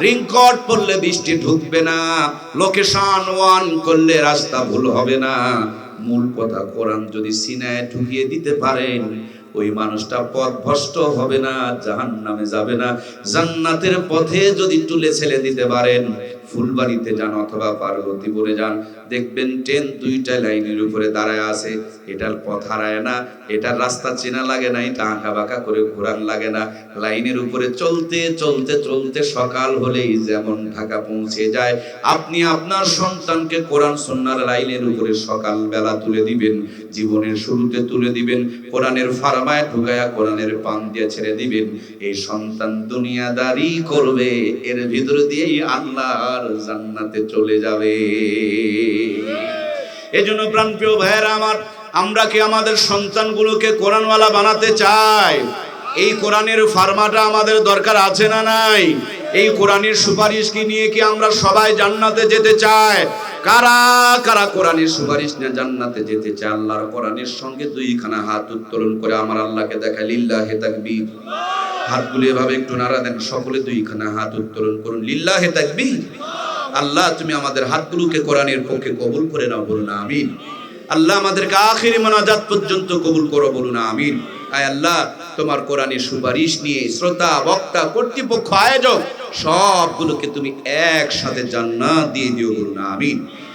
রিংকট পড়লে বৃষ্টি ঢুকবে না, লোকেশন 1 করলে রাস্তা ভুল হবে না। মূল কথা, কোরআন যদি সিনায় ঢুকিয়ে দিতে পারেন, ওই মানুষটা পথভ্রষ্ট হবে না, জাহান্নামে যাবে না। জান্নাতের পথে যদি তুলে ছেলে দিতে পারেন, ফুলবাড়িতে যান অথবা পার্বতীপুরে যান, দেখবেন ট্রেন 2টা লাইনের উপরে দাঁড়ায় আছে। এটার পথ হারায় না, এটার রাস্তা চেনা লাগে না, এটা আঁকা বাঁকা করে ঘোরান লাগে না। লাইনের উপরে চলতে চলতে চলতে সকাল হলেই যেমন ঢাকা পৌঁছে যায়। আপনি আপনার সন্তানকে কোরআন সুন্নাহর লাইনের উপরে সকাল বেলা তুলে দিবেন, জীবনের শুরুতে তুলে দিবেন, কোরআনের ফারমায় ঢুকায়া কোরআনের পান দিয়ে ছেড়ে দিবেন। এই সন্তান দুনিয়াদারি করবে, এর ভিতর দিয়েই আল্লাহর জান্নাতে চলে যাবে। এজন্য প্রাণপ্রিয় ভাইয়েরা আমার, আমরা কি আমাদের সন্তানগুলোকে কোরআনওয়ালা বানাতে চাই? এই কোরআনের ফারমাটা আমাদের দরকার আছে না নাই? এই কোরআনের সুপারিশ কি নিয়ে কি আমরা সবাই জান্নাতে যেতে চাই? কারা কারা কোরআনের সুপারিশ নিয়ে জান্নাতে যেতে চায়? আল্লাহর কোরআনের সঙ্গে 2খানা হাত উত্তোলন করে আমার আল্লাহকে দেখায় লিল্লাহি তাকবীর। হাতগুলো এভাবে একটু নাড়া দেন, সকলে 2খানা হাত উত্তোলন করুন, লিল্লাহি তাকবীর। আল্লাহ তুমি আমাদের হাতগুলোকে কোরআনের পক্ষে কবুল করে নাও, বলুন আমিন। আল্লাহ আমাদেরকে আখিরি মোনাজাত পর্যন্ত কবুল করো, বলুন আমিন। আয় আল্লাহ, তোমার কোরআনের সুপারিশ নিয়ে শ্রোতা, বক্তা, কর্তৃপক্ষ, আয়োজক সবগুলোকে তুমি একসাথে জান্নাত দিয়ে দিও, বলুন আমিন।